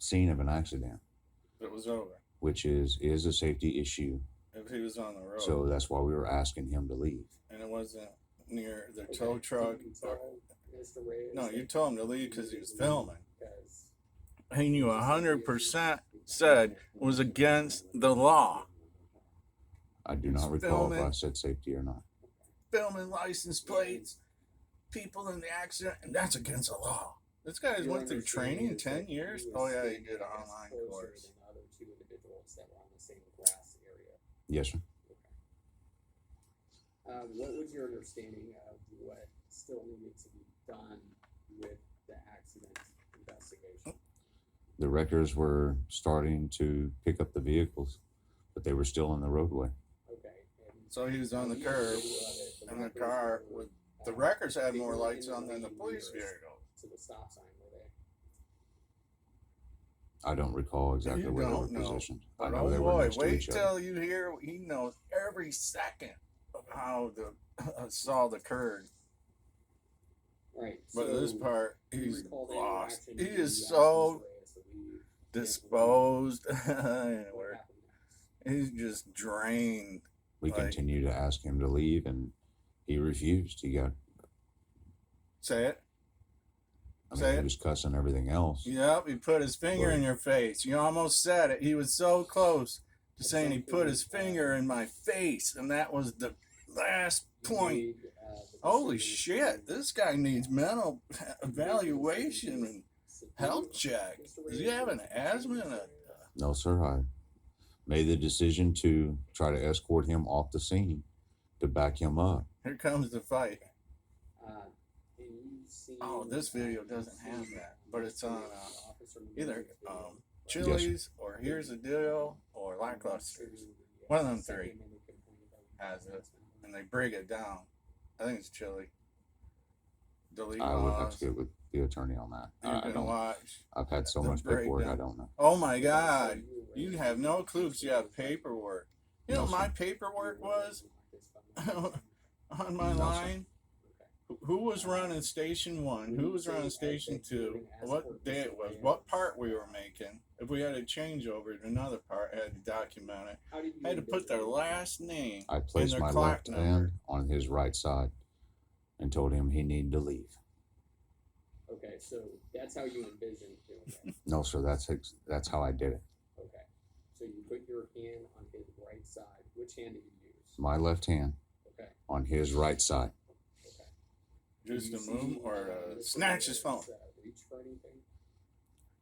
scene of an accident, It was over. which is a safety issue. If he was on the road, So that's why we were asking him to leave. and it wasn't near the Okay, tow truck. did you tell Mr. Reyes No, you that told him to leave because he was filming. because He knew 100% said was against the law. I do He's not recall if I filming. said safety or not. Filming license plates, people in the accident, and that's against the law. This guy your went through training in understanding 10 years. is that Oh yeah, he standing did an I guess, online closer course. than the other two individuals that were on the same grass area. Yes, sir. What was your understanding of what still needed to be done with the accident investigation? The wreckers were starting to pick up the vehicles, but they were still in the roadway. Okay. And So he was on the when you curb, video of it, and the records car were, with the uh, wreckers had they more were lights in on than the lane police nearest vehicle. to the stop sign, were they? I don't recall exactly You where they were don't know. positioned. I But know oh they were boy, next to wait each other. till you hear. He knows every second of how the assault occurred. Right. But so this part, do you he's recall the lost. interaction He when is you asked so Mr. Reyes to leave? disposed. What happened next? He's just drained. We Like- continued to ask him to leave, and he refused. He got, Say it. I mean, Say he it. was cussing everything else. Yep, he put his finger in your face. You almost said it. He was so close to saying he put his finger in my face, and that was the last You point. made, the Holy decision shit, to this guy needs mental make evaluation and subdue health check. Mr. Does he Reyes have an to asthma and continue a to- No, sir. I made the decision to try to escort him off the scene to back him up. here comes the fight. and you've seen, Oh, this video you've doesn't have seen, that, but it's on Officer either Mendoza's video, Chili's or Here's the Deal or Lackluster's. One of them three has it, and they break it down. I think it's Chili. Delete I would have laws. to get with the attorney on that. You I can don't. watch. I've had so the much paperwork. breakdown. I don't know. Oh my God, you have no clue 'cause you have paperwork. You know No, what my sir. paperwork was on my No, sir. line? Who was running station one? Who was running station two? What day it was? What part we were making? If we had a changeover to another part, I had to document it. How did you I had to put their envision- last name. I placed their my clock left number. hand on his right side and told him he needed to leave. Okay, so that's how you envisioned doing it. No, sir. That's how I did it. Okay, so you put your hand on his right side. Which hand did you use? My left hand Okay, on his right side. okay. Just Do to you move see, or Mr. snatch his Reyes, phone. Reach for anything?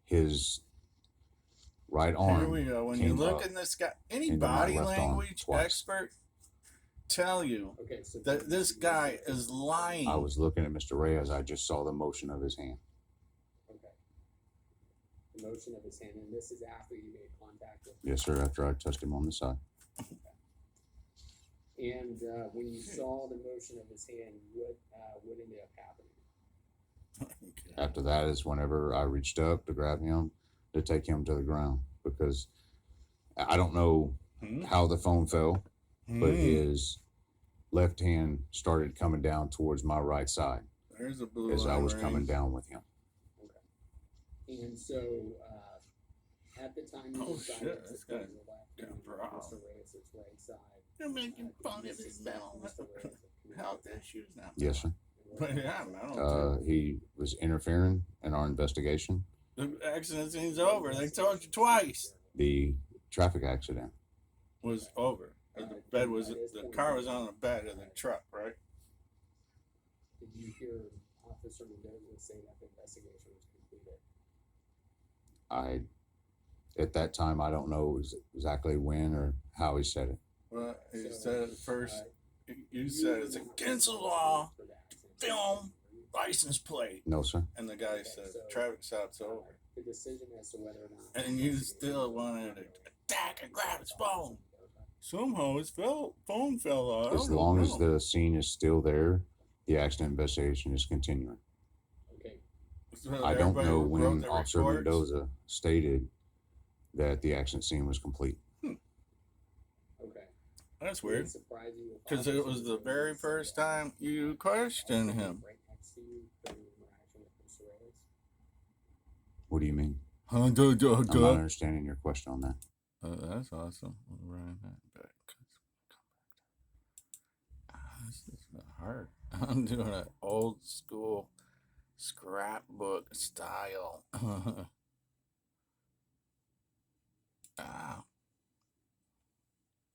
His right Here arm. we go. When came you look up in this guy, any into my body left arm language twice. expert tell you Okay, so that this guy is lying. I was looking at Mr. Reyes. I just saw the motion of his hand. Okay. The motion of his hand, and this is after you made contact with him. Yes, sir. After I touched him on the side. And when you saw the motion of his hand, what ended up happening? After that is whenever I reached up to grab him to take him to the ground, because I don't know Hmm? how the phone fell, but Hmm. his left hand started coming down towards my right side There's a blue as I line was ring. coming down with him. And so, at the time you Oh, decided shit, to this put guy's your left got hand a on problem. Mr. Reyes' right side, You're making did fun you of his suspect mental Mr. Reyes of committing health issues now. Yes, sir. But yeah, mental. He was interfering in our investigation. The accident scene's over. They told you twice. The traffic accident. Was over. The bed was the car was on the bed of the truck, right? Did you hear Officer Mendoza say that the investigation was completed? At that time, I don't know exactly when or how he said it. Well, he So, said at first. uh, You said it's against the law. for the accident. Film license plate, No, sir. and the guy said traffic stop's over. The decision as to whether or not. And you still wanted to attack and grab his phone. Somehow his phone fell out. As I don't long as know. the scene is still there, the accident investigation is continuing. Okay. So I don't everybody know wrote when their Officer reports. Mendoza stated that the accident scene was complete. Okay. That's Would it weird. surprise you if Because it was Officer the very Mendoza said first that time you questioned someone him. right next to you during the interaction with Mr. Reyes? What do you mean? I'm I'm not understanding your question on that. That's awesome. We'll run that back. This is hard. I'm doing an old school scrapbook style.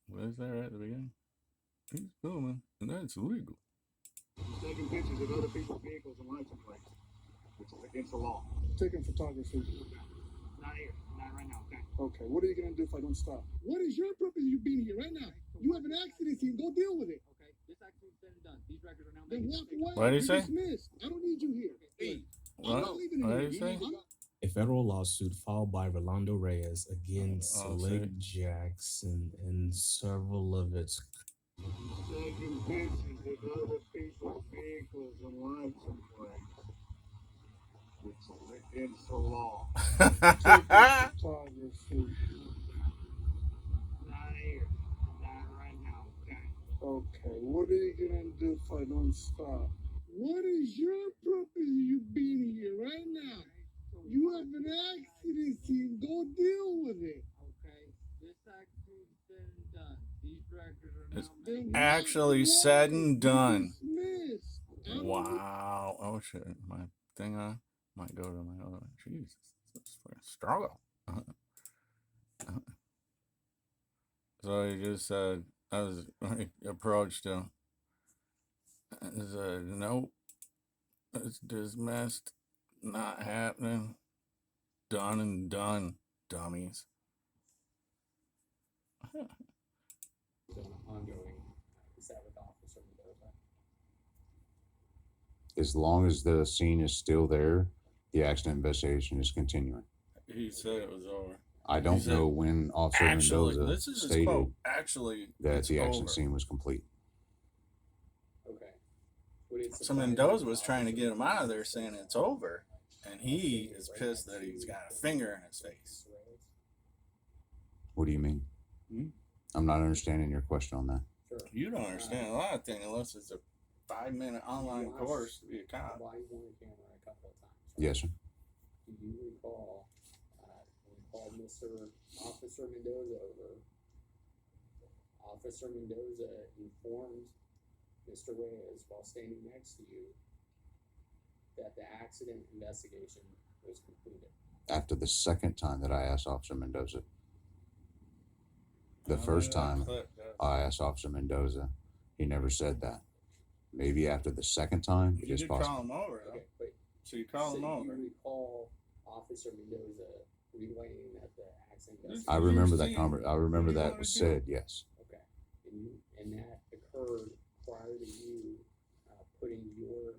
What is that right at the beginning? He's filming, and that's illegal. Taking pictures of other people's vehicles and license plates, which is against the law. Taking photography. Not here. Not right now, okay? Okay, what are you gonna do if I don't stop? What is your purpose of you being here right now? You have an accident scene, go deal with it. Okay, this accident's been done. These records are now Then making walk mistakes. away. What did he You're say? dismissed. I don't need you here. Hey, I'm not leaving What here. did he say? A federal lawsuit filed by Rolando Reyes against Oh, Lake see. Jackson and several of its Taking pictures of other people's vehicles and license plates, which is against the law. Photography. not here. Not right now, okay? Okay, what are you gonna do if I don't stop? What is your purpose of you being here right now? You have an accident scene, go deal with it. Okay, this accident's been done. These records are now It's making actually said and done. Dismissed. I don't Wow. Oh shit. My thing might go to my other. Jesus. That's a struggle. So he just said, I approached him. He said, nope. It's dismissed. Not happening. Done and done, dummies. An ongoing, is that with Officer Mendoza? As long as the scene is still there, the accident investigation is continuing. He said it was over. I don't said, know when Officer Actually, Mendoza this is his stated quote. Actually, that it's the accident over. scene was complete. Okay. Would it So surprise you Mendoza if was trying to Officer get him out of there Mendoza saying said it's that over. And he someone is right pissed next that to he's you got a during finger in the his interaction face. with Mr. Reyes? What do you mean? Hmm? I'm not understanding your question on that. Sure. You don't understand a lot of things unless it's a 5-minute online course to be a cop. Body worn camera a couple of times. Right? Yes, sir. Do you recall when you called Officer Mendoza over? Officer Mendoza informed Mr. Reyes while standing next to you that the accident investigation was completed. After the second time that I asked Officer Mendoza. The first time I asked Officer Mendoza, he never said that. Maybe after the second time, it You is did call possible. him over, though. Okay, but So you called him so over. you recall Officer Mendoza relaying that the accident This- I investigation? remember You that see, I remember what do you that wanna was do? said, yes. Okay, and that occurred prior to you putting your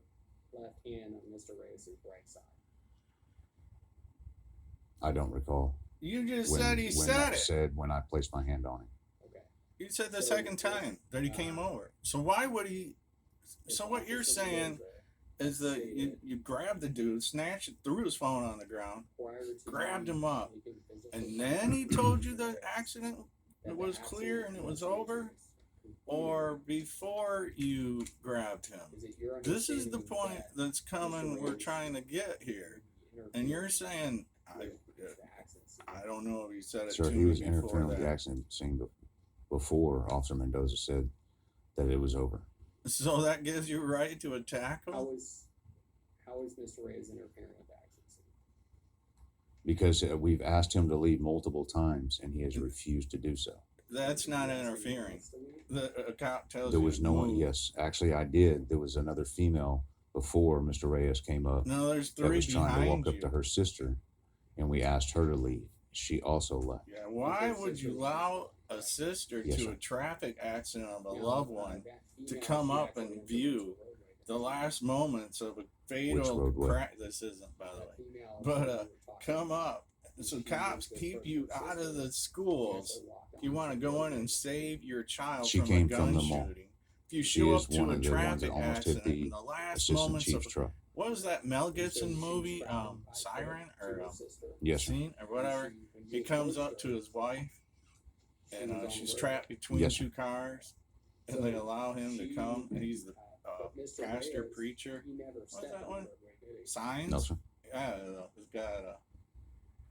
left hand on Mr. Reyes' right side. I don't recall You just when, said he when said that it. when I placed my hand on him. Okay. You said the So second time that he came over. So why would he? So what you're saying is that you grabbed the dude, snatched it, threw his phone on the ground, grabbed him up, and then he told you the accident was clear and it was over, or before you grabbed him? This is the point that's coming. We're trying to get here, and you're saying I don't know if he said it Sir, to he me was before interfering with the that. accident scene before Officer Mendoza said that it was over. So that gives you a right to attack him? How is Mr. Reyes interfering with the accident scene? Because we've asked him to leave multiple times and he has refused to do so. That's not interfering. The account tells There you was to no one, move. yes, actually I did. There was another female before Mr. Reyes came up No, there's that three was trying to behind walk you. up to her sister and we asked her to leave. She also left. Yeah, why would you allow a sister Yes, to sir. a traffic accident of a loved one to come up and view the last moments of a fatal roadway? crash? This isn't, by the way. But come up So cops keep you out of the schools. If you want to go in and save your child She from came a gun from the mall. shooting. If you She show is up to one a of the ones that traffic almost hit accident in the the last assistant moments chief's of truck. what was that Mel Gibson movie, Siren or Yes, sir. Scene or whatever? He comes up to his wife, and she's trapped between Yes, sir. two cars, and they allow him to come. And he's the pastor preacher. What's that one? Signs. No, sir. I don't know. It's got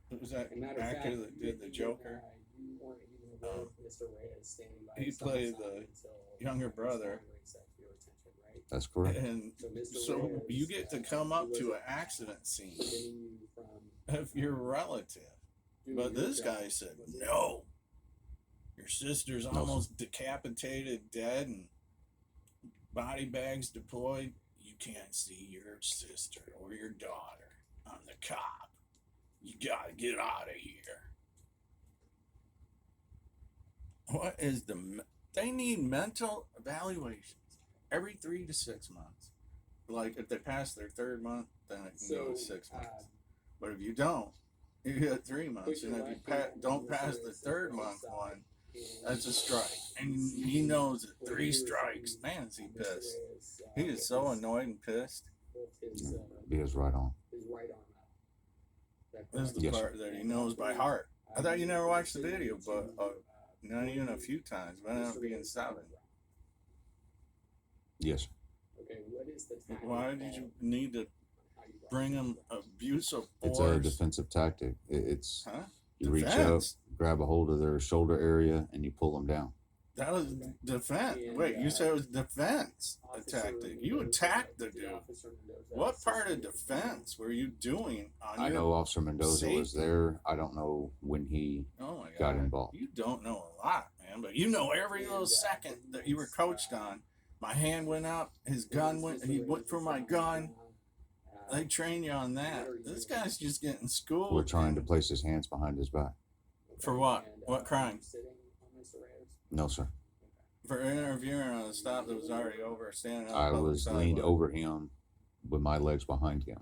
who was that actor that did the Joker? He played the younger brother. That's correct. And so you get to come up to an accident scene of your relative. But this guy said, no. Your sister's almost decapitated, dead, and body bags deployed. You can't see your sister or your daughter. I'm the cop. You gotta get out of here. What is they need mental evaluations every 3 to 6 months. Like if they pass their 3rd month, then it can go to 6 months. But if you don't, you get 3 months. And if you don't pass the 3rd month one, that's a strike. And he knows that 3 strikes. Man, is he pissed. He is so annoyed and pissed. He is right on. This is the Yes, part that he knows by heart. I thought you never watched the video, but not even a few times. But ended up being 7. Yes, sir. Why did you need to bring him abuse of It's force? a defensive tactic. It's Huh? you reach up, Defense? grab a hold of their shoulder area, and you pull them down. That was defense. Wait, you said it was defense tactic. You attacked the dude. What part of defense were you doing on I your know Officer Mendoza was safety? there. I don't know when he Oh my God. got involved. You don't know a lot, man, but you know every little second that you were coached on. My hand went up, his gun went, he went for my gun. They train you on that. This guy's just getting schooled. We're trying to man. place his hands behind his back. For what? What crime? No, sir. For interviewing on a stop that was already over, standing on the I public was leaned sidewalk. over him with my legs behind him.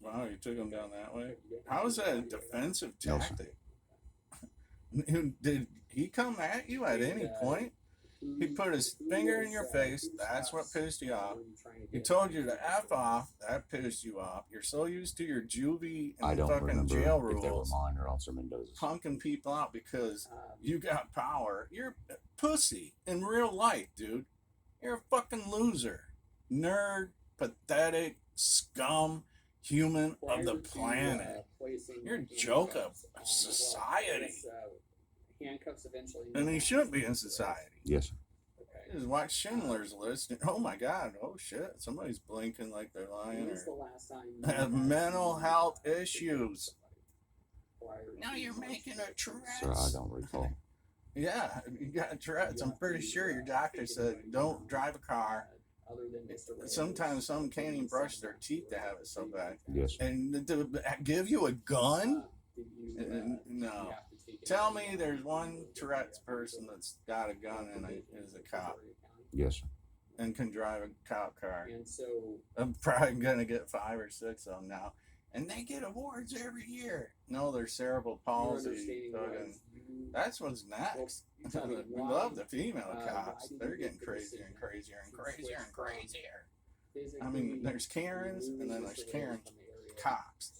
Wow, you took him down that way? How is that a defensive No, sir. tactic? Did he come at you at any point? He put his finger in your face. That's what pissed you off. He told you to F off. That pissed you off. You're so used to your juvie I and don't fucking remember jail if they were rules, mine or Officer Mendoza's. punking people out because you got power. You're a pussy in real life, dude. You're a fucking loser. Nerd, pathetic, scum, human of the planet. You're a joke of society. And he shouldn't be in society. Yes, sir. You just watch Schindler's List. And, oh my God! Oh shit! Somebody's blinking like they're lying or have mental health issues. Now you're making a Sir, I Tourette's. don't recall. Yeah, you got Tourette's. I'm pretty sure your doctor said don't drive a car. Sometimes some can't even brush their teeth to have it so bad. Yes, sir. And to give you a gun? No. Tell me there's one Tourette's person that's got a gun and is a cop Yes, sir. and can drive a cop car. I'm probably gonna get 5 or 6 of them now, and they get awards every year. No, they're cerebral palsy. Fucking, that's what's next. We love the female cops. They're getting crazier and crazier and crazier and crazier. I mean, there's Karens and then there's Karen cops.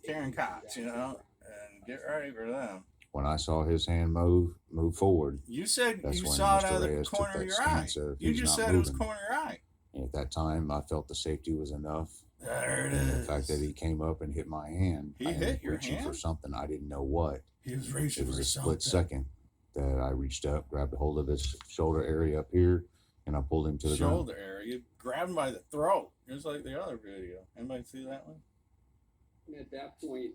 Karen cops, you know, and get ready for them. When I saw his hand move forward, You said that's you when saw it Mr. out of the Reyes took corner of that your eye. stance of You he's just not said it was moving. corner of your eye. And at that time, I felt the safety was enough. There it And is. the fact that he came up and hit my hand, He I hit was your reaching for hand? something. I didn't know what. He was It reaching was for a something. split second that I reached up, grabbed a hold of his shoulder area up here, and I pulled him to the ground. Shoulder area. You grab him by the throat, just like the other video. Anybody see that one? And at that point,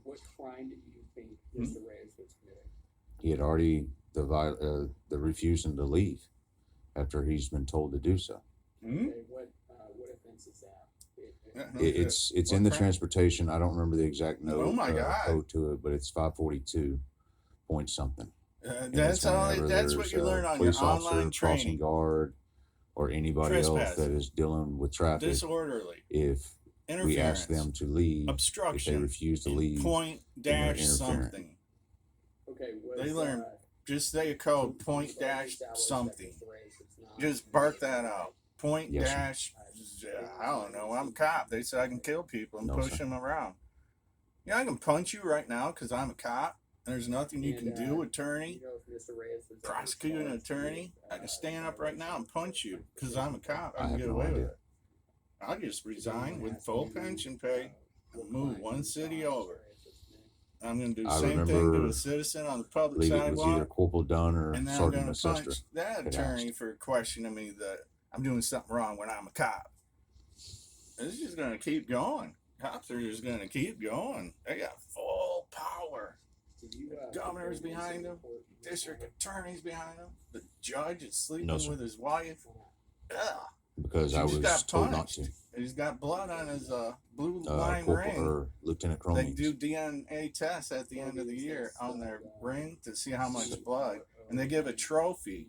what crime did you think Mr. Reyes was committing? He had already the refusing to leave after he's been told to do so. Hmm? Okay, what offense is that? Yeah, no It's shit. in What the crime? transportation. I don't remember the exact note Oh my God. code to it, but it's 542 point something. And That's it's whenever that's what there's you a learn on your police officer, online crossing training. guard, or anybody else Trespassing. that is dealing with traffic. Disorderly. If interference, we ask them to leave. If they obstruction, refuse to and leave, point then they're dash interfering. something. Okay, They learn, just say a code, point dash something. Just bark that out. Point Yes, sir. dash, I don't know. I'm a cop. They say I can kill people and No, push sir. them around. Yeah, I can punch you right now because I'm a cop. There's nothing you can do, attorney, prosecuting attorney. I can stand up right now and punch you because I'm a cop. I I can have get no away with idea. it. I'll just resign with full pension pay and move one city over. I'm going to do the I same thing to remember, a citizen on the I public believe it was either sidewalk, Corporal Dunn or and then I'm Sergeant going to Assester punch that had attorney asked. for questioning me that I'm doing something wrong when I'm a cop. It's just going to keep going. Cops are just going to keep going. They got full power. The governor's behind them, district attorney's behind them, the judge is sleeping No, sir. with his wife. Ugh. Because She I just was got told not punched. to. He's got blood on his blue line Corporal ring. or Lieutenant They Cromings. do DNA tests at the end of the year on their ring to see how much blood, and they give a trophy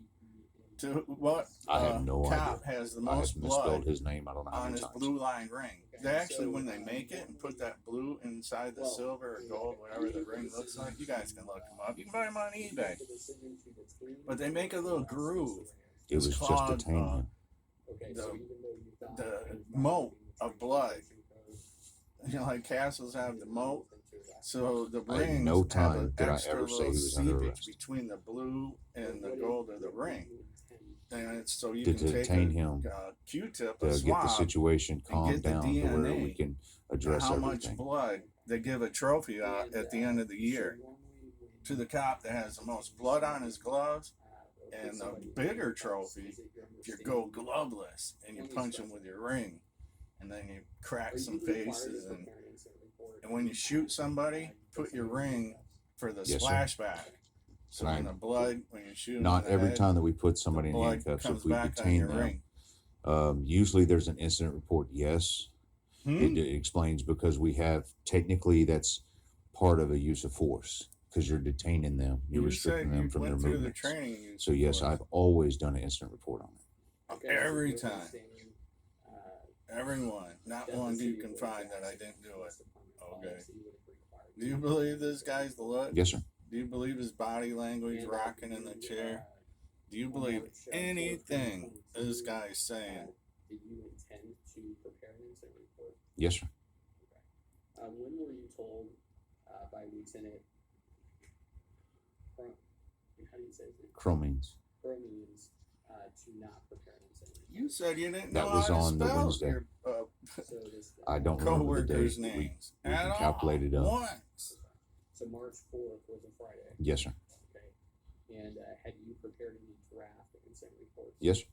to what I have no cop idea. has the I most have misspelled blood his name. I don't know how on many his times. blue line ring. They actually, when they make it and put that blue inside the silver or gold, whatever the ring looks like, you guys can look them up. You can buy them on eBay. But they make a little groove. It was It's just called, to tame him. the moat of blood. You know, like castles have the moat. So the At rings no have time an did I extra ever say little he was under seepage arrest. between the blue and the gold of the ring. And it's so you To can take detain him, Q-tip, to a get the swab, situation and calmed get the down to where we DNA can address how much everything. blood. They give a trophy out at the end of the year to the cop that has the most blood on his gloves. And the bigger trophy, if you go gloveless and you punch him with your ring, and then you crack some faces, and when you shoot somebody, put your ring for the Yes, sir. splashback. So when the blood, when you shoot them Not in the every head, time that we put somebody in blood handcuffs, comes if we back on detain your them, ring. usually there's an incident report. Yes, it explains because we have technically that's part of a use of force because you're detaining them, you're You restricting said them you from their went through the movements. training. You So yes, for it. I've always done an incident report on it. Every time. Everyone. Not one you can find that I didn't do it. Okay. Do you believe this guy's the look? Yes, sir. Do you believe his body language, rocking in the chair? Do you believe anything this guy's saying? Did you intend to prepare an incident report? Yes, sir. When were you told by Lieutenant how do you say it? Cromings. Cromings to not prepare an incident report? You said you didn't That know was how to on the spell Wednesday. your So this I don't remember the date. co-workers' We names can at all. calculate it up. Once. So March 4th was a Friday. Yes, sir. Okay. And had you prepared any draft incident reports? Yes, sir.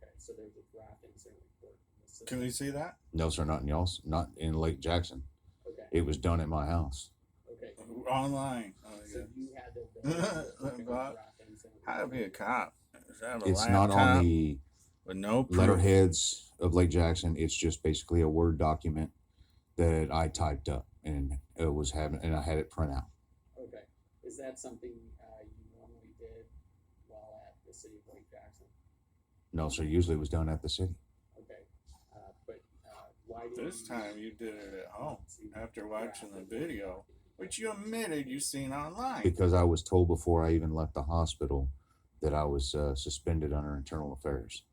Okay. So there's a draft incident report. Can we see that? No, sir. Not in y'all's. Not in Lake Jackson. Okay. It was done at my house. Okay. Online. Oh, So yeah. you had the ability to prepare a Bob, draft incident how to report. be a cop? Is that a It's laptop not on the with no proof? letterheads of Lake Jackson. It's just basically a Word document that I typed up and it was having, and I had it print out. Okay. Is that something you normally did while at the city of Lake Jackson? No, sir. Usually it was done at the city. Okay. But why did This time you did it at home to after watching the draft video, which you admitted you seen online. Because I was told before I even left the hospital that I was suspended under internal affairs.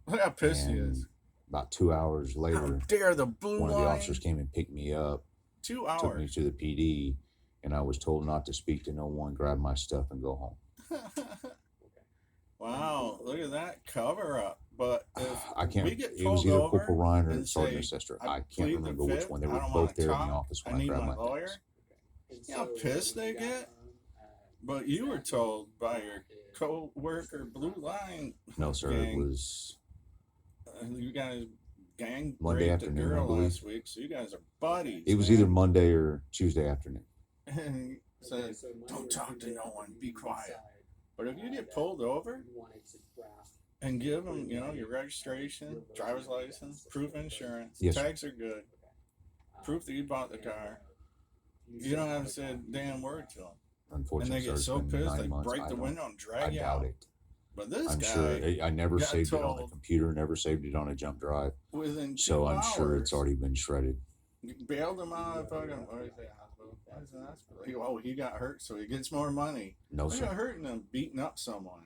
Look how pissed he And is. about 2 hours How later, dare the blue one of the line? officers came and picked me up, 2 took me hours. to the PD, and I was told not to speak to no one, grab my stuff, and go home. Wow, look at that cover up. But if I can't. we get It was pulled either over Corporal Ryan or and Sergeant say, Assester. I I can't plead the remember which fifth, one. They I were don't both wanna there in the talk, office I when I need grabbed my my lawyer. things. And You know how so pissed when they got get? home, But you were that told by your drafted- co-worker Blue Line, No, sir. It gang. was You guys gang Monday raped a afternoon, I girl believe. last week, so you guys are buddies. It was man. either Monday or Tuesday afternoon. And he Okay, said, so Monday don't or talk to Tuesday no one, afternoon, be you quiet. decide, But if you get that pulled over you wanted to draft and give them, you know, your registration, driver's license, proof of insurance, Yes, sir. tags are good, proof that you bought the car, you don't have to say a damn word to them. And Unfortunately, they sir, get it's so been pissed 9 they months. break I the don't- window and I drag you doubt out. it. But this I'm guy sure I never got saved it on a told computer, never saved it on a jump drive. within 2 So I'm hours, sure it's already been shredded. bailed him out of fucking, what is that hospital? What is the hospital? Oh, he got hurt, so he gets more money. No, He sir. got hurt and then beating up someone.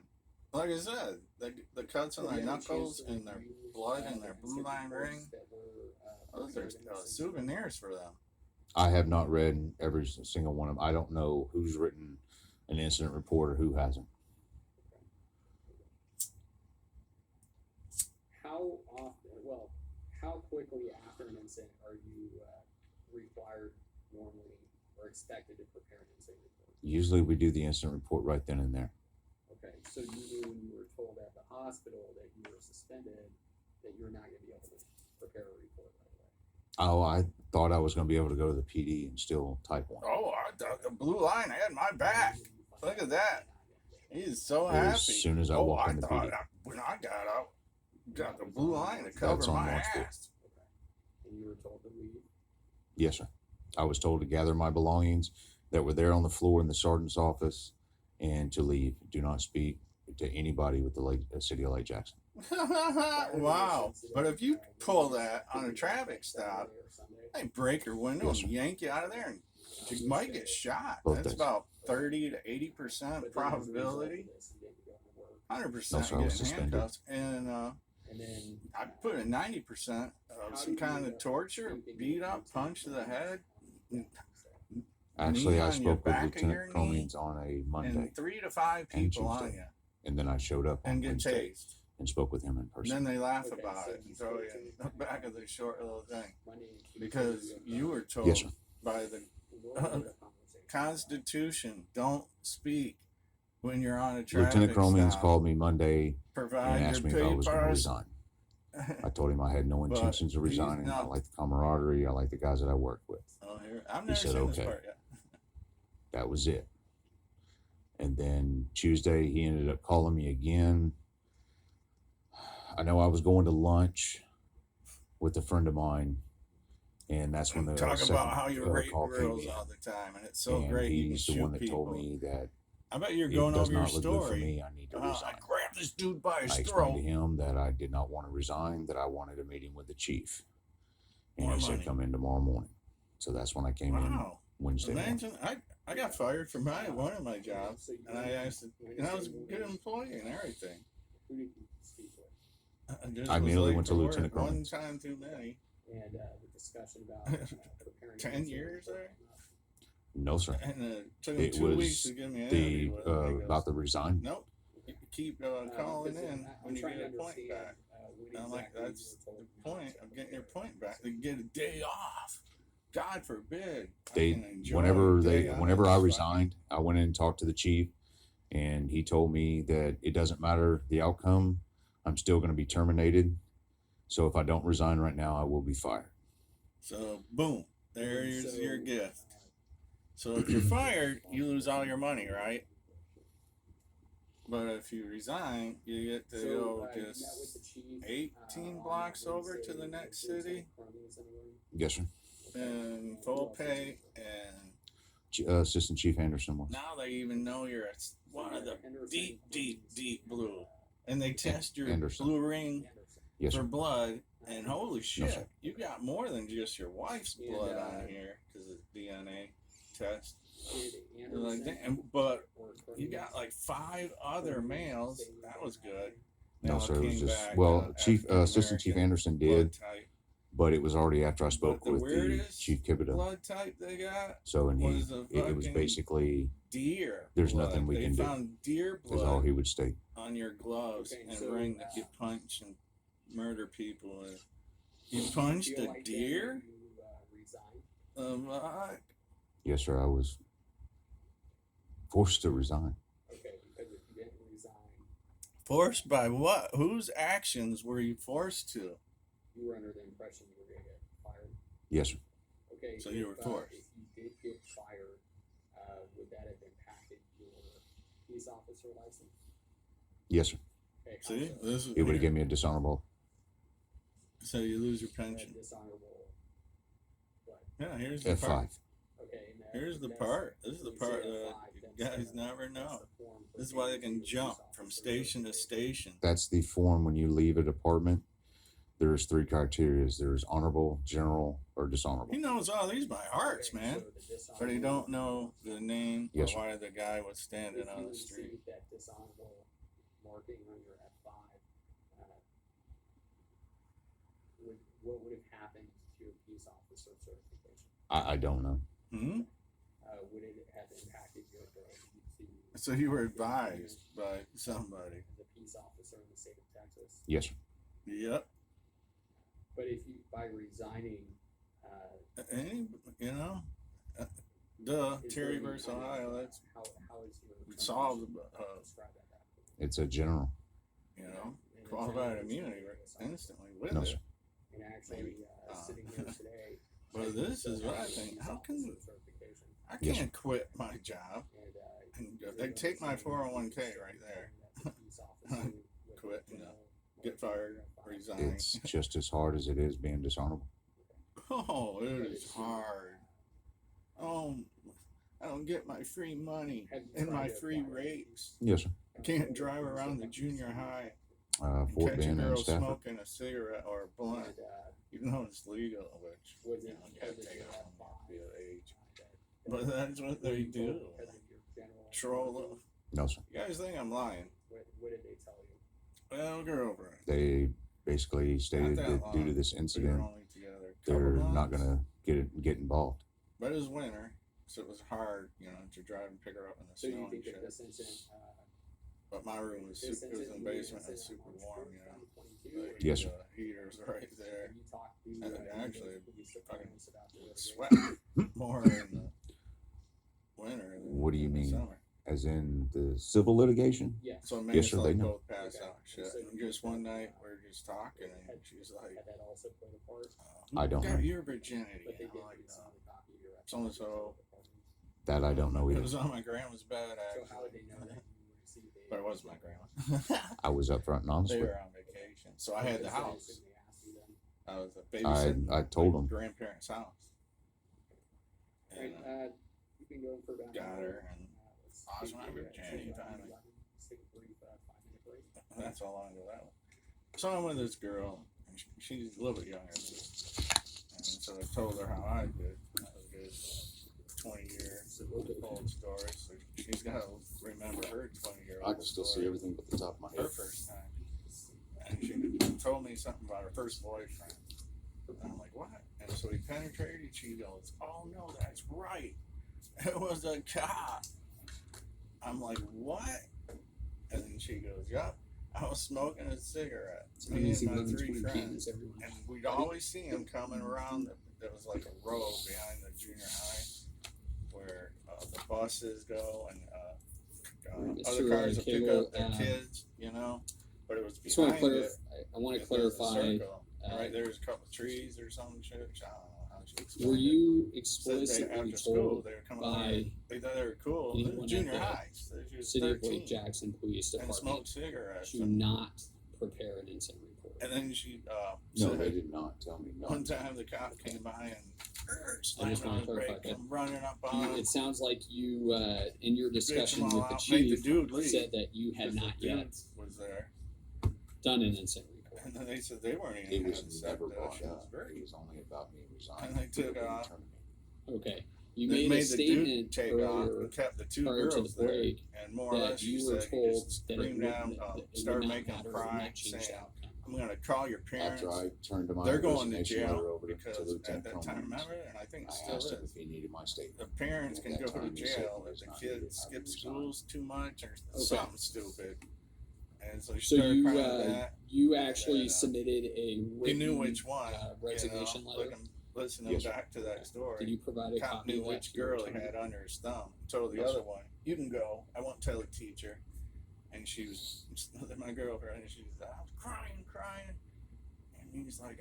Like I said, the cuts on their knuckles and their blood and their blue line ring, those are souvenirs for them. I have not read every single one of them. I don't know who's written an incident report or who hasn't. How often, well, how quickly after an incident are you required normally or expected to prepare an incident report? Usually we do the incident report right then and there. Okay, so you knew when you were told at the hospital that you were suspended that you were not going to be able to prepare a report right away. Oh, I thought I was going to be able to go to the PD and still type one. Oh, the blue line had my back. Look at that. He's so As happy. soon as I walked in the thought PD. when I got out, got the blue line to That's cover on my launch day. ass. And you were told to leave. Yes, sir. I was told to gather my belongings that were there on the floor in the sergeant's office and to leave. Do not speak to anybody with the city of Lake Jackson. Wow. But if you pull that on a traffic stop, they break your window Yes, sir. and yank you out of there, and you might get shot. Both That's days. about 30 to 80% probability. 100% No, sir, I was getting suspended. handcuffs. And And then I put in 90% of some kind of torture, beat up, punch to the head, Actually, knee I on your spoke with back of your Lieutenant knee, Cromings on a Monday, and 3 to 5 and people on Tuesday. you, and then I showed up on and get Wednesday tased. and spoke with him in And person. then they laugh Okay, about so it and he's throw you going in the back of the short little thing. Monday and Tuesday Because you were told Yes, sir. by the We'll have a conversation. Constitution, don't speak when you're on a traffic Lieutenant Cromings stop. called me Monday and Provide asked me your if I was going to papers. resign. I told him I had no But intentions of he's resigning. I not- like the camaraderie. I like the guys that I work with. Oh, here, I've He never said, seen this okay. part yet. That was it. And then Tuesday, he ended up calling me again. I know I was going to lunch with a friend of mine, and that's when the Talk second about how you rape call came girls in. all the time, and it's so And great you can he's the shoot one that people. told me that I bet you're it going does over your not look good for story. me. I need to I resign. grabbed this dude by his I explained to throat. him that I did not want to resign, that I wanted a meeting with the chief. And More he money. said, come in tomorrow morning. So that's when I came in Wow. Wednesday morning. Imagine, I got fired from one of my jobs, and I asked, and I was a good employee and everything. Who did you speak with? Just I was immediately late went to for work Lieutenant one Cummings. time too many. And the discussion about preparing 10 an years incident there? No, sir. And it took him It 2 weeks was to give me an interview with him. He goes, about the resign. nope, you keep calling in when you get a point back. And I'm like, that's the point of getting your point back. To get a day off. God forbid. I can enjoy Whenever a day off. I resigned, I went in and talked to the chief, and he told me that it doesn't matter the outcome. I'm still going to be terminated. So if I don't resign right now, I will be fired. So boom, there's your gift. So if you're fired, you lose all your money, right? But if you resign, you get to go just 18 blocks over to the next city Yes, sir. and full pay. And Assistant Chief Anderson was. now they even know you're one of the deep blue. And they test your Anderson. blue ring Yes, for sir. blood. And holy shit, sir. you got more than just your wife's blood on here because of DNA test. Like, damn, but you got like 5 other males. That was good. They No, all sir. It was came just back, Assistant Chief African-American Anderson blood did, type. but it was already after I spoke the with the weirdest Chief Kibita. Blood type they got So and was a it was fucking basically deer. there's blood. nothing we they can do. found deer is all blood he would state. on your gloves Okay, and so, ring that you punch and murder people with. You punched a deer? What? Yes, sir. I was forced to resign. Okay, because if you didn't resign, Forced by what? Whose actions were you forced to? you were under the impression you were going to get fired. Yes, sir. Okay. So you were forced. If you did get fired, would that have impacted your peace officer license? Yes, sir. Okay, See, so, this is It would have given me a dishonorable. so you lose your pension. dishonorable. What? Yeah, here's the F5. part. Okay. And that, Here's the that's- part. This is the you say part F5, that then guys never know. This is why they can jump from station to station. That's the form when you leave a department. There's 3 criteria. There's honorable, general, or dishonorable. He knows all these by hearts, man. But he don't know the name or Yes, sir. why the guy was standing on the street. If you received that dishonorable marking on your F5, what would have happened to your peace officer certification? I don't know. Hmm? Would it have impacted your ability to? So you were advised by somebody. As a peace officer in the state of Texas. Yes, sir. Yep. But if you, by resigning, Any, you know, duh, is Terry there any versus kind of, Ohio, that's how is your solved, describe that after? It's a general. you know, And it's qualified a- immunity instantly with No, it. sir. And actually, sitting here today. But this is what I think. How can certification? I Yes, can't quit my job and they take my 401k right there. Quit, you know, get fired, resign. It's just as hard as it is being dishonorable. Oh, it is hard. Oh, I don't get my free money and my free rates. Yes, sir. I can't drive around the junior high and Fort catch a Bend and girl Stafford. smoking a cigarette or a blunt, even though it's legal, which, Was you it know, you gotta because of take your it from F5? the age. But that's what they do. Troll. No, sir. You guys think I'm lying? What did they tell you? Well, girlfriend. They basically stated that that due to long. this We were incident, only together a they're couple not months. going to get involved. But it was winter, so it was hard, you know, to drive and pick her up in the So snow you and think shit. that this incident, But my room was this super, it was in incident, the you basement, incident it's super on March warm, 4th, you know. 2022, The, Yes, sir. heater's right there. and you talked to, And actually, police fucking departments about the Sweat litigation? more in the winter than What do you in the mean? summer. As in the civil litigation? Yes. So it made Yes, us sir, like they know. both pass Okay. out and shit. So And you just think one that, night we were just talking and she's like, Had that also played a part? I don't got know. your virginity. But they And did I'm like, receive a copy of your So-and-so. That I don't know It either. was on my grandma's bed, So actually. how would they know that you received a? But it wasn't my grandma. I was upfront and honest They with were on vacation. So I had the So they house. assume they asked you then? I was a babysitting I told my them. grandparents' house. And Right, you've been going for about. got her, and let's I was take my a- virginity take a- finally. let's take a brief 5-minute break. that's all I know that one. So I'm with this girl, and she's a little bit younger than me. And so I told her how I did. That was a good 20-year-old story. So she's got to remember her 20-year-old story. everything but the top of my Her first time. And she told me something about her first boyfriend. And I'm like, what? And so we penetrated. She goes, oh no, that's right. It was a cop. I'm like, what? And then she goes, yup. I was smoking a cigarette. Me and my 3 friends. And we'd always see him coming around. There was like a row behind the junior high where the buses go and other cars will pick up their kids, you know. But it was Just want to behind it. clarify. I want to There was a clarify. circle, right there's a couple of trees or some shit. I don't know how she explained Were it. you Said they, explicitly after school, told they were coming by over. They thought they were cool. anyone at Junior the highs. She was City of 13 Lake Jackson Police and smoked Department cigarettes. to not prepare an incident report? And then she No, said they did not tell me. one time the cop came by and I just slammed on want the to clarify brake, that. come running up on him. It sounds like you, in your discussion them all with the out, made the chief, dude leave. said that you had Because not the dude yet was there. done an incident report. And then they said they weren't It even was having sex. never That brought shit was up. very It was only about me resigning. And they took They off. terminated. Okay. You They made a the dude statement take off earlier and kept the 2 prior to girls the there. break And more or that less, she you were said, told just that it screamed would, down, that it would started not making matter, them it would cry, not change saying, the outcome. I'm going to call your parents. After I turned to my They're going to resignation letter jail over to because at Lieutenant that time, Coleman's, remember, and I think it I still asked him is, if he needed my the statement. parents At can that go to time, he said jail he if was the not kid needed. I skips resigned. schools too much or Okay. something stupid. And so she So started you, crying at that. you actually then, submitted a He written knew which one. resignation you know, letter. Listening Yes, sir. back to that story. Did you provide a Cop copy knew of that which to your girl he attorney? had under his thumb. Told the Yes, other sir. one, "You can go. I won't tell the teacher." And she was my girlfriend. And she was, I was crying. And he's like,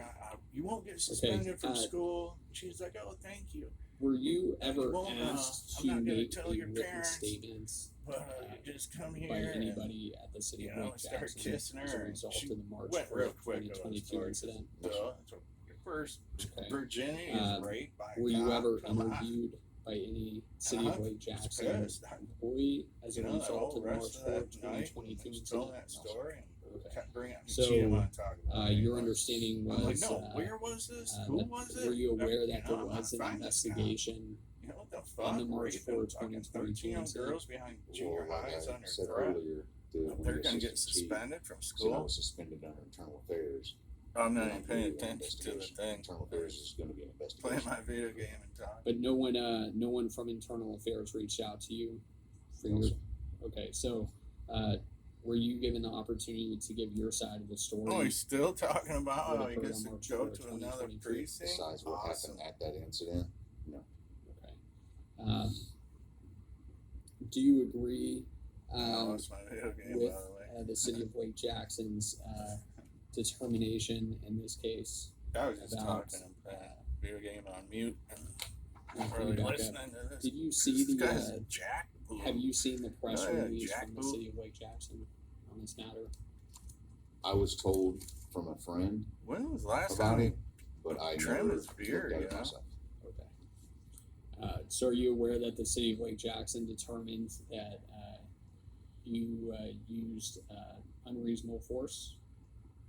"You won't get suspended from school." She was like, "Oh, thank you." Were you ever Well, asked I'm to not gonna make tell a your written parents, statement But just come here. by and, anybody at the City you of know, Lake start Jackson kissing as a her, and result she of the March went real 4th, quick. 2022 incident? Duh. That's what your first Okay. virginity Uh, is raped by a Were you cop. ever Come on. interviewed by any City of Lake Jackson pissed. employee as a You know, that result whole of the March rest of 4, that night, 2022 just told incident? that story and Okay. kept bringing up So, Gee, I want to talk about it. Your understanding was I'm like, no, where was this? Who that, was it? were you aware You that know, there I'm was an gonna find this guy. investigation? You know what the fuck? on the March Raping 4, fucking 2022 13 young incident? girls behind junior Well, like highs I under said threat. earlier, when They're the gonna get assistant chief suspended from said I school. was suspended under internal affairs. I'm not We're even not paying doing an attention to the investigation. thing. Internal affairs is going to be an Playing investigation. my video game and talking. But no one from internal affairs reached out to you for No, your. sir. Okay, so were you given the opportunity to give your side of the story? Oh, he's still talking about What how he occurred gets on to March go 4, to another 2022? precinct. Besides what Awesome. happened at that incident, Okay. Do you agree I lost my video game, with by the way. the City of Lake Jackson's determination in this case? I was just about, talking about video game on mute and not Can you really back up? listening to this. Did you see This guy's the? Jack. Have you seen the press Oh, yeah, release Jack from the Boot. City of Lake Jackson on this matter? I was told from a friend When was the last about time? it, but I Trim never his beard, looked at it you know? myself. Okay. So are you aware that the City of Lake Jackson determined that you used unreasonable force?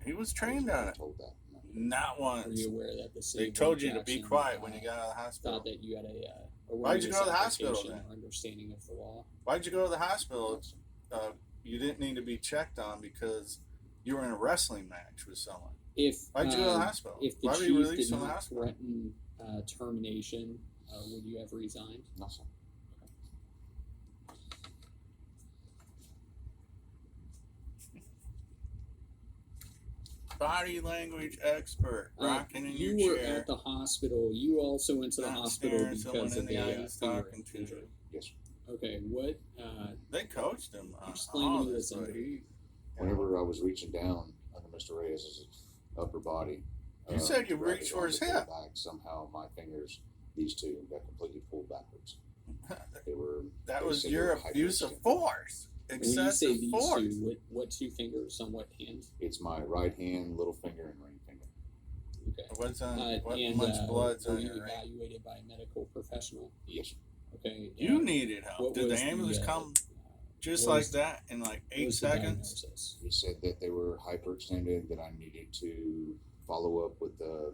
He was I trained was on never it. told that. No. Not Are once. you aware that the City They of told Lake you to be Jackson, quiet when you got out of the hospital. thought that you had a Why'd you go to the hospital application then? or understanding of the law? Why'd you go to the hospital? You didn't need to be checked on because you were in a wrestling match with someone. If Why'd you go to the hospital? If the Why were you chief released did from the not hospital? threaten termination, would you have resigned? No, sir. Body language expert, rocking in you your were chair. at the hospital. You also went to the Not hospital staring someone because in of the a eyes finger talking to injury. you. Yes, sir. Okay, what? They coached him on Explain all to me this, this but injury. Whenever I was reaching down under Mr. Reyes' upper body, You said you to grab reached his for arm his to pull hip. it back, somehow my fingers, these two, got completely pulled backwards. They were. That they was said your they were abuse of hyperextended. force. When you say Excessive these force. two, what two fingers on what hand? It's my right hand, little finger, and ring finger. Okay. What's on? What And much blood's were on you your ring? evaluated by a medical professional? Yes, sir. Okay. You needed help. what Did the was ambulance come just what like was- that in like what 8 was the seconds? diagnosis? He said that they were hyperextended, that I needed to follow up with the,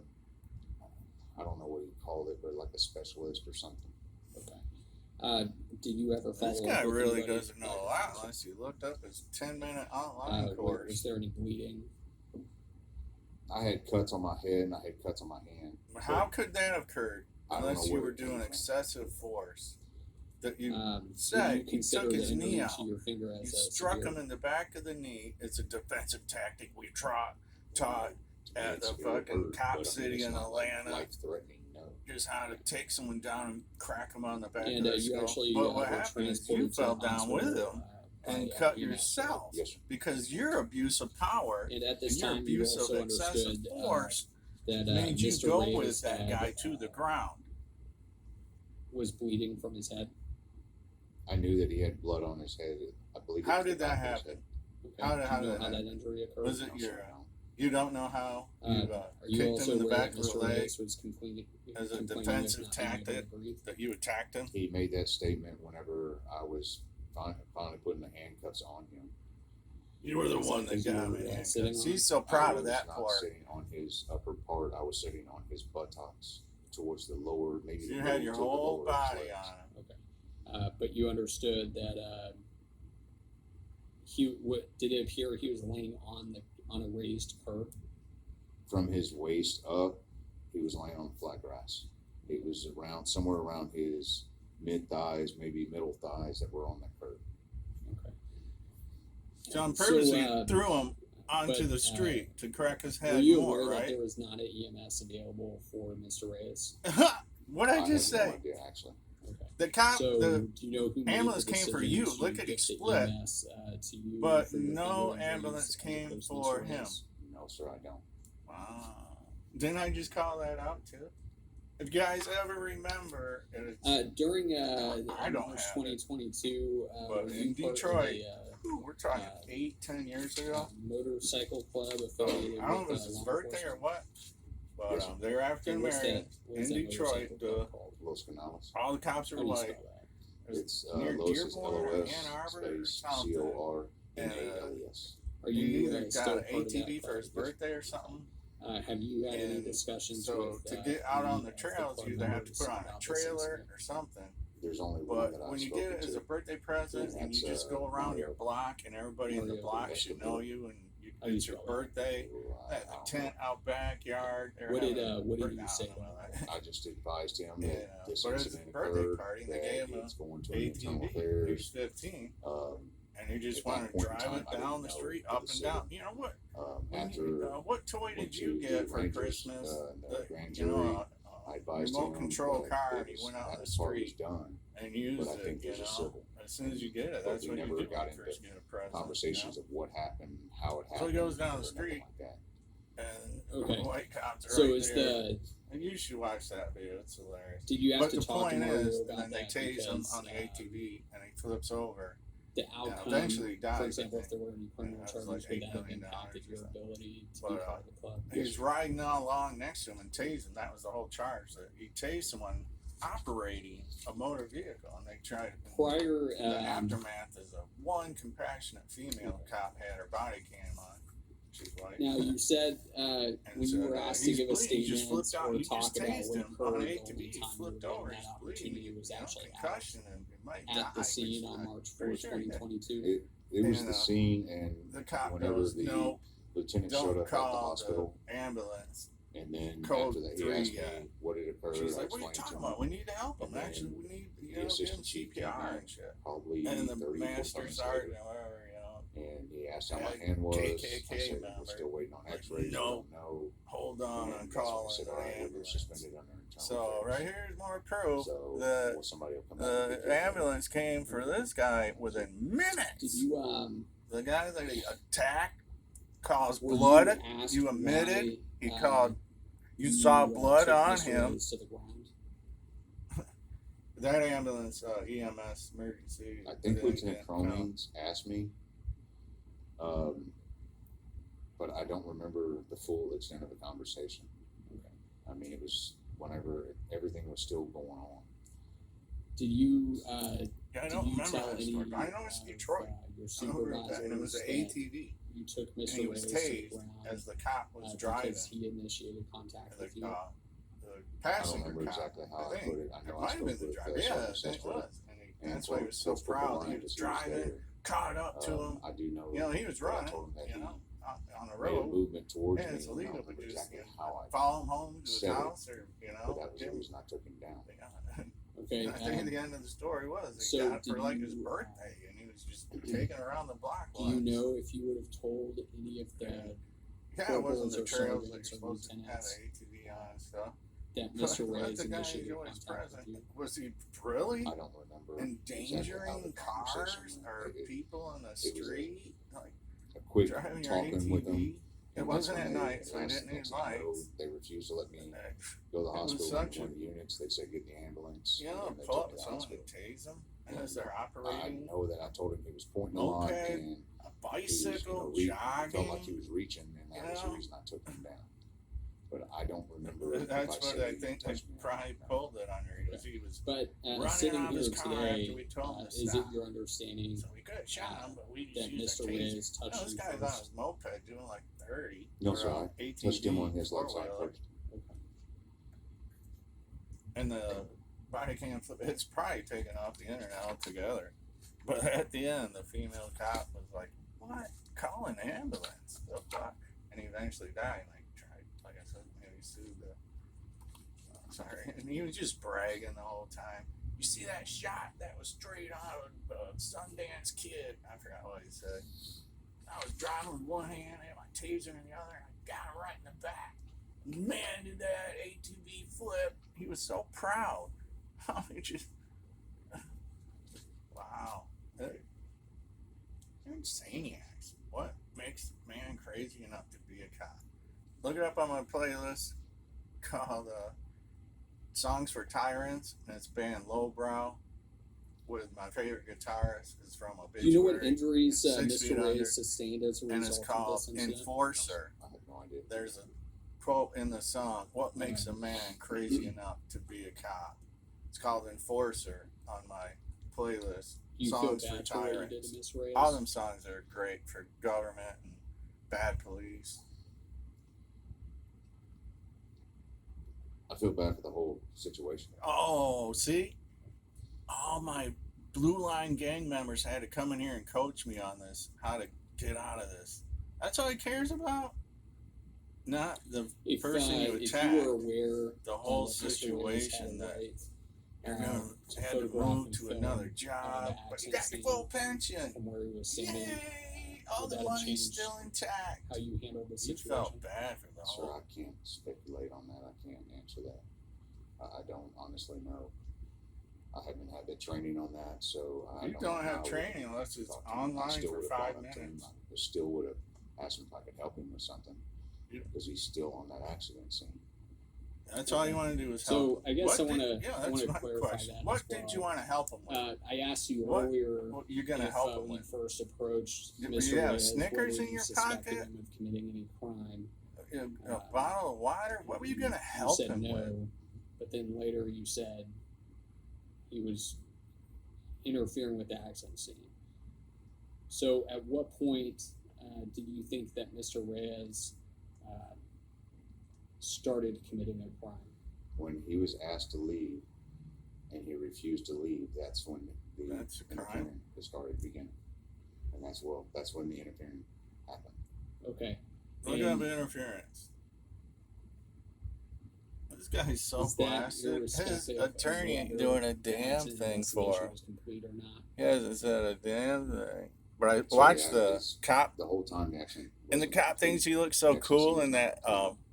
I don't know what you called it, but like a specialist or something. Okay. Did you ever follow This up guy with really anybody? doesn't know a lot unless he looked up his 10-minute online Was course. there any bleeding? I had cuts on my head and I had cuts on my hand. How could that have occurred I don't unless know you where were it came doing from. excessive force? That you So said you he consider took the his knee injury out. to your finger as You a struck severe- him in the back of the knee. It's a defensive tactic we taught at It's the severe fucking hurt, cop but, I mean, city it's in not like Atlanta. life-threatening, no. Just how to take someone down and crack them on the back And of the you skull. actually But what were happened is transported you to fell the down with hospital, him by, and EMS, cut right? yourself Yes, sir. because your abuse of power And at and this your time, you abuse of also excessive understood force that made you Mr. go Reyes with that had, guy to the ground. was bleeding from his head. I knew that he had blood on his head. I believe. it How was the did that back of his happen? head. Okay. How did- Do how you know did how that- that injury occurred? Was it No, your? sir, no. You don't know how you Are you kicked also him in the aware back that of the Mr. leg Reyes was complaining as a complaining of defensive not being able to tactic breathe? that you attacked him? He made that statement whenever I was finally putting the handcuffs on him. You were the Is one that that 'cause you got were, me. sitting on He's it? so proud I of that was not part. sitting on his upper part. I was sitting on his buttocks towards the lower, maybe You the had middle your to the whole lower body legs. on him. But you understood that did it appear he was laying on a raised curb? From his waist up, he was laying on flat grass. It was somewhere around his mid thighs, maybe middle thighs that were on that curb. Okay. John So, purposely threw him onto but, the street to crack his Were head you more, aware that right? there was not an EMS available for Mr. Reyes? What'd I just have no say? idea, actually. Okay. The cop, So, the do you know who made ambulance the came for decision you, to lickety get the split, EMS, to you but for your no finger ambulance injuries as came opposed to for Mr. him. Reyes? No, sir, I don't. Wow. Didn't I just call that out too? If you guys ever remember, it's, During I don't March have 2022, But were in you part of Detroit, a, ooh, we're talking uh, 8-10 years ago. motorcycle club affiliated I don't know if it with was his law birthday or enforcement? what. But Yes, sir. they're African And what's American that? What's in that Detroit. motorcycle club called? Los Canales. All the cops are How do you white. spell that? It's near Los is Dearborn or LOS Ann Arbor or space something. CORNALES. Are He you either still got part an of that ATV for club? his birthday or something. Have you had any And discussions so with? to get out on the any trails, club you either have to members put on a about this trailer incident? or something. There's only one But that I've when you spoken get it as to. a birthday present and you that's, just go around Mario. your block and everybody in the Mario block Escobar. should know you and How do you it's your spell that? birthday. That the tent out backyard. they're What did, having a what did birthday- you say I don't know. I just advised him Yeah, that this but it's a incident birthday occurred, party, and they that gave him it's going to a an internal ATV. He was affairs. 15, Um, and you just At that want to point in drive time, it I didn't down the know street, the up and decision. down. You know what? after What toy went did to you the get for Rangers, Christmas? and the grand You know, jury, I advised remote him control that car, it and he was- went out on that the part was street done. and used but I think it. You there's a know, civil. as soon as you get it, But that's we what you never do when got you into first get a present. Conversations of what happened, how it happened. So he goes down or the nothing street. like that. And Okay. white cops are So right is there. the And you should watch that video. It's hilarious. did you have But to the talk to point Mario is, about and then they that tase him because on the ATV, and he flips over. the and outcome, eventually he dies. for I example, if think. there were any criminal Yeah, it was charges, like would $8 that have million impacted or your something. ability to But, be part of the club? He was riding along next to him and tased him. That was the whole charge. That he tased someone operating a motor vehicle, and they tried. Prior, The aftermath is one compassionate female cop had her body cam on. She's white. now you said when you so, were asked to he's give a bleeding. He just statement flipped out. or He just talk about tased what him occurred, on an the ATV. only He time you flipped were over. given He's that bleeding. opportunity was actually concussion, and he might at the die, scene which on I'm March pretty 4th, sure he did. 2022. It was And, the scene, and The cop whenever goes, the "No, lieutenant showed don't up at the call hospital, the ambulance." and then Code after that, he 3, asked me what had occurred. She's I like, "What are you explained talking to him. about? We need to help him. And Actually, then we need the give him assistant chief came CPR out, and shit." Probably And the 30, 40 master minutes sergeant, later, whatever, and he asked how my had hand was. KKK I said, member. we're still waiting on Like, X-rays. no. I don't know. hold on, And I'm that's when I calling said, the all right, we're ambulance. suspended under internal So affairs. right here's more proof. So The somebody will come out and pick the you up. ambulance came for this guy within Did minutes. you The guy that he attacked caused were blood. asked You admitted. why, He called. You you, saw blood took on Mr. him. Reyes to the ground? That ambulance, EMS emergency. I think they Lieutenant didn't come. Cromings asked me, but I don't remember the full extent of the conversation. Okay. I mean, it was whenever everything was still going on. Did you Yeah, I did don't you remember tell that any story. I know it's of, Detroit. your I remember that, supervisors and it was an that ATV, you took and Mr. he was Reyes to the tased ground as the cop was driving. because he initiated contact with you? The I don't passenger remember cop. exactly how I think. put it. I It know I might have spoke been the with driver. Yeah, I Sergeant think it Sestra, was. And and that's why he was so Corporal proud. He Bryant was as he was driving, there. caught up to him. I do know. You know, he was that I running, told him that you he know, on the made a road. movement towards Yeah, me. it's and I illegal, don't but remember just exactly how I. follow him home to his said it, house, or But that was the give him- reason I took him down. Okay. I think the end of the story was he so got it for did like his you, birthday, and he was just taking around the block. Do you know if you would have told any of the Yeah, it wasn't the corporals or trails that you're sergeants or supposed to have lieutenants an ATV on and stuff. that Mr. But Reyes the guy initiated who's always contact with present. you? Was he really I don't remember endangering exactly how the cars conversation or ended. people on the was a- street? Like A quick driving your talking with them. ATV? It and wasn't that's at when night, so I last didn't need next thing I know, lights. They refused to let me And, go to the It was hospital. such One a- of the units, they said get in the ambulance. you know, and they pull took up me to to the someone hospital. and tase them as they're I operating. know that I told him he was pointing a lot, Moped, and a he bicycle, was, he felt like he jogging. was reaching, and that you was the know? reason I took him down. But I don't remember. if That's what said I he think they touched me or probably not. pulled it under. He was But running sitting out of here his car today, after we told him to is it stop. your understanding So we could have shot him, but we that just used Mr. our taser. Reyes touched This you guy's on first? his moped doing like 30. No, or sir. a I touched him on his left side four-wheeler. first. And the body cam flip, it's probably taken off the internet altogether. But at the end, the female cop was like, "What? Call an ambulance." The fuck? And he eventually died. Like I said, maybe sued the. Sorry. And he was just bragging the whole time. You see that shot? That was straight out of Sundance Kid. I forgot what he said. I was driving with one hand, I had my taser in the other, and I got him right in the back. Man, did that ATV flip. He was so proud. He just, wow. They're insaniacs. What makes a man crazy enough to be a cop? Look it up on my playlist called Songs for Tyrants, and it's band Lowbrow with my favorite guitarist is from Obituary. Do you know what injuries 6 Mr. feet under, Reyes sustained as a and it's result of called this incident? Enforcer. I have no idea. There's a quote in the song, "What makes a man crazy enough to be a cop?" It's called "Enforcer" on my playlist. You Songs feel for bad for what you did tyrants. to Miss Reyes? All them songs are great for government and bad police. I feel bad for the whole situation. Oh, see, all my Blue Line gang members had to come in here and coach me on this, how to get out of this. That's all he cares about, not the person you if attack. you were aware The whole that Mr. Reyes situation had that right, you're gonna to have to photograph move and to film, another the job, but you accident got your scene full pension. from where he was standing, Yay! All would the that have money's changed still intact. how you handled the You situation? felt bad for the Sir, whole. I can't speculate on that. I can't answer that. I don't honestly know. I haven't had the training on that, so I You don't don't know have how I training would unless it's talk to him. I online still for would have 5 gone up to him. minutes. I still would have asked him if I could help him with something Yeah. because he's still on that accident scene. That's all you want to do is help. So I guess I What want did- to yeah, I that's want to my clarify question. that. What as did well. you want to help him with? I asked you What- earlier What you're gonna if help him when you with? first approached You- Mr. you have Reyes, Snickers whether in you your suspected pocket? him of committing any crime. A bottle of water? What were you gonna You help said him no, with? but then later you said he was interfering with the accident scene. So at what point did you think that Mr. Reyes started committing a crime? When he was asked to leave and he refused to leave, that's when the That's a crime. interfering started beginning. And that's when the interfering happened. Okay. What kind of interference? This guy's so Is that blasted. His irrespective of attorney ain't whether doing a the damn accident thing investigation for him. was complete or not? He hasn't said a damn thing. But I So, watched yeah, the it's- cop, The whole time the accident. and the wasn't cop complete. thinks he looks so The accident cool scene in was that not complete.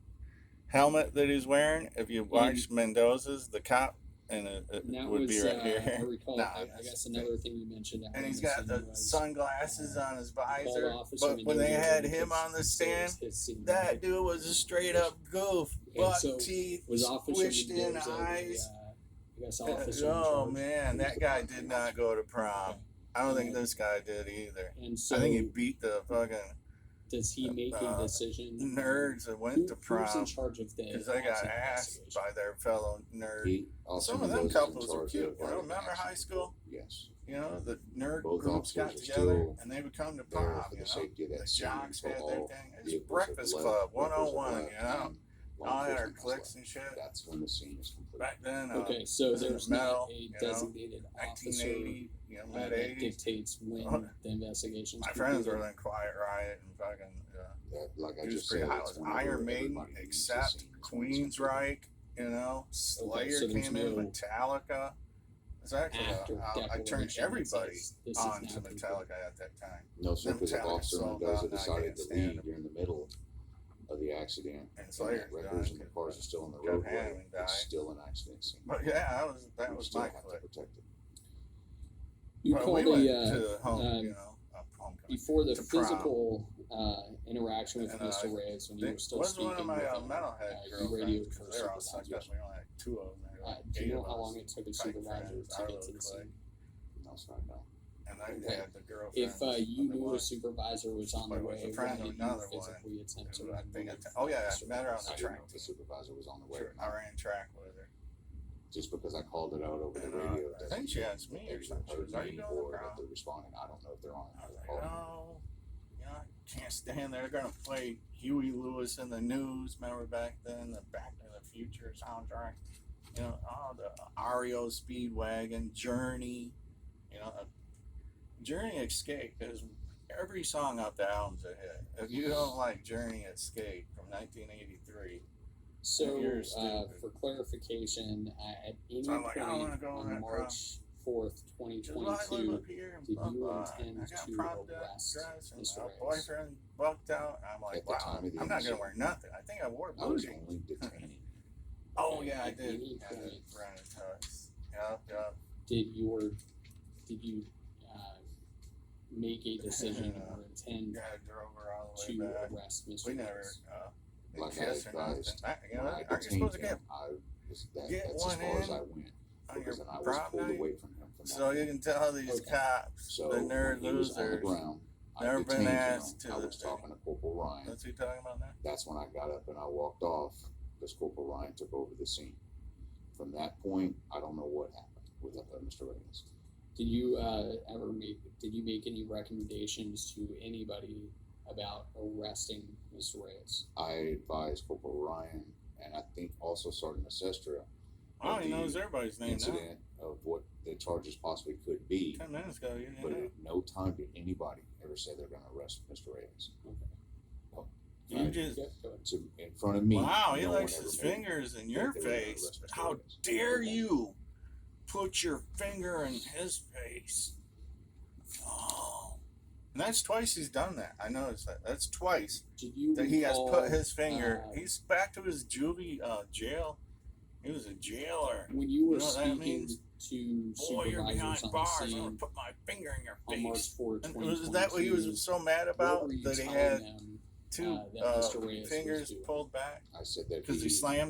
helmet that he's wearing. If you watch Mendoza's, the cop, and it And that would was, be right I here. recall, Nah, I that's guess the another thing you mentioned. And he's got the sunglasses on his visor. Officer But when they Mendoza had because him on the he said stand, his scene, that right? dude was a straight up goof. Buck so teeth, was Officer squished in Mendoza the, eyes. I guess officer in Oh charge? man, that guy did not go to prom. Okay. I don't think this guy did either. And so I think he beat the fucking does he make a decision? nerds that went to Who's in prom charge of the because they got accident asked investigation? by their fellow nerd. He also Some of them knows he's in couples were charge cute. of You know, the remember accident. high school? Yes. You know, the nerd Both groups got officers are together still and they would come to there prom. for You the know, safety of that the scene jocks until had their all thing. It's vehicles have Breakfast left, Club workers have 101. left, You know, and law all had our enforcement has clicks left. and shit. That's when the scene is complete. Back then, Okay, so this is there's metal, not a you know, designated officer 1980, you know, mid that 80s. dictates when the investigation's My friends completed. were in Quiet Riot and fucking. That, like I It was just pretty said, high. It it's was whenever Iron Maiden, everybody leaves the except scene is when it's Queensryche, you know, Slayer so there's came in, no Metallica. It's actually, after I turned declaration that everybody says this is on now to complete. Metallica at that time. No, sir, Them because if Metallica Officer sold Mendoza out and I decided can't to stand leave during the middle of the accident, And and Slayer's the records done, and the cars are still on the Jeff roadway, Hanneman died. it's still an accident scene. But yeah, that We was still my have to clip. protect it. You But called we went the to home, you know, homecoming. before the to prom. physical interaction with And, Mr. Reyes when you were still was speaking one of my with him, metalhead you radioed girlfriends for because they were all sucked up. supervisors. We only had 2 of them. There were like Do 8 you know of how us, long it took a tight supervisor friends, to our get to little the scene? clique. No, sir, no. And they Okay. had the girlfriend. If you knew a supervisor was on the But it was way, a friend why of did another you one. physically attempt to I think remove oh yeah, Mr. I met her on Reyes? the I didn't track know if the team. supervisor was on the way or I not. ran track with her. Just because I called it out over the And, radio. I think she asked me or something. She Or was, "Are you going to or that prom?" they're responding. I don't know if they're on I was it. like, Call me. no, you know, I can't stand there. They're gonna play Huey Lewis in the news. Remember back then, the Back to the Future soundtrack. You know, the REO Speedwagon, Journey. You know, Journey Escape is every song off the album's a hit. If you don't like Journey Escape from 1983, So, You're stupid. for clarification, at any So I'm like, I don't wanna point go on on that March 4th, just well, I live 2022, up here and did blah, you blah. intend I got to propped up arrest dress and Mr. my Reyes? boyfriend bucked out. I'm like, At the wow, time of the I'm not gonna incident, wear nothing. I think I wore I was blue jeans. only detaining. Oh yeah, I At did. any I did point, rent a tux. Yep. did you make a decision or intend Yeah, I drove her all the to way back. arrest Mr. We never Reyes? Like kiss I or nothing. advised, You know, when I aren't you detained supposed to get him, get that's as one far as in I went. on your Because then I was prom pulled night? away from him. From So that you can tell these Okay. cops, So the nerd when he was on the losers, ground, I Never been detained him. asked I to- was talking to Corporal Ryan. What's he talking about now? That's when I got up and I walked off because Corporal Ryan took over the scene. From that point, I don't know what happened with Mr. Reyes. Did you make any recommendations to anybody about arresting Mr. Reyes? I advised Corporal Ryan and I think also Sergeant Sestra Oh, he knows everybody's name now. incident of what the charges possibly could be. 10 minutes ago, you But didn't know. at no time did anybody ever say they're going to arrest Mr. Reyes. You Right. just, Yep, go ahead. In front of me. wow, he no one likes ever his made fingers in that your they were gonna face. arrest Mr. How Reyes. dare you put your finger in his face? Oh. And that's twice he's done that. I noticed that. That's twice Did you that he has recall, put his finger. uh, He's back to his juvie jail. He was a jailer. when you were You know what that speaking means? to Boy, you're behind supervisors on bars. the I'm gonna scene put my finger in your on March face. 4, And was that what he 2022, was so mad what about? were you That he telling had them two that Mr. Reyes was fingers doing? pulled back I said that because he slammed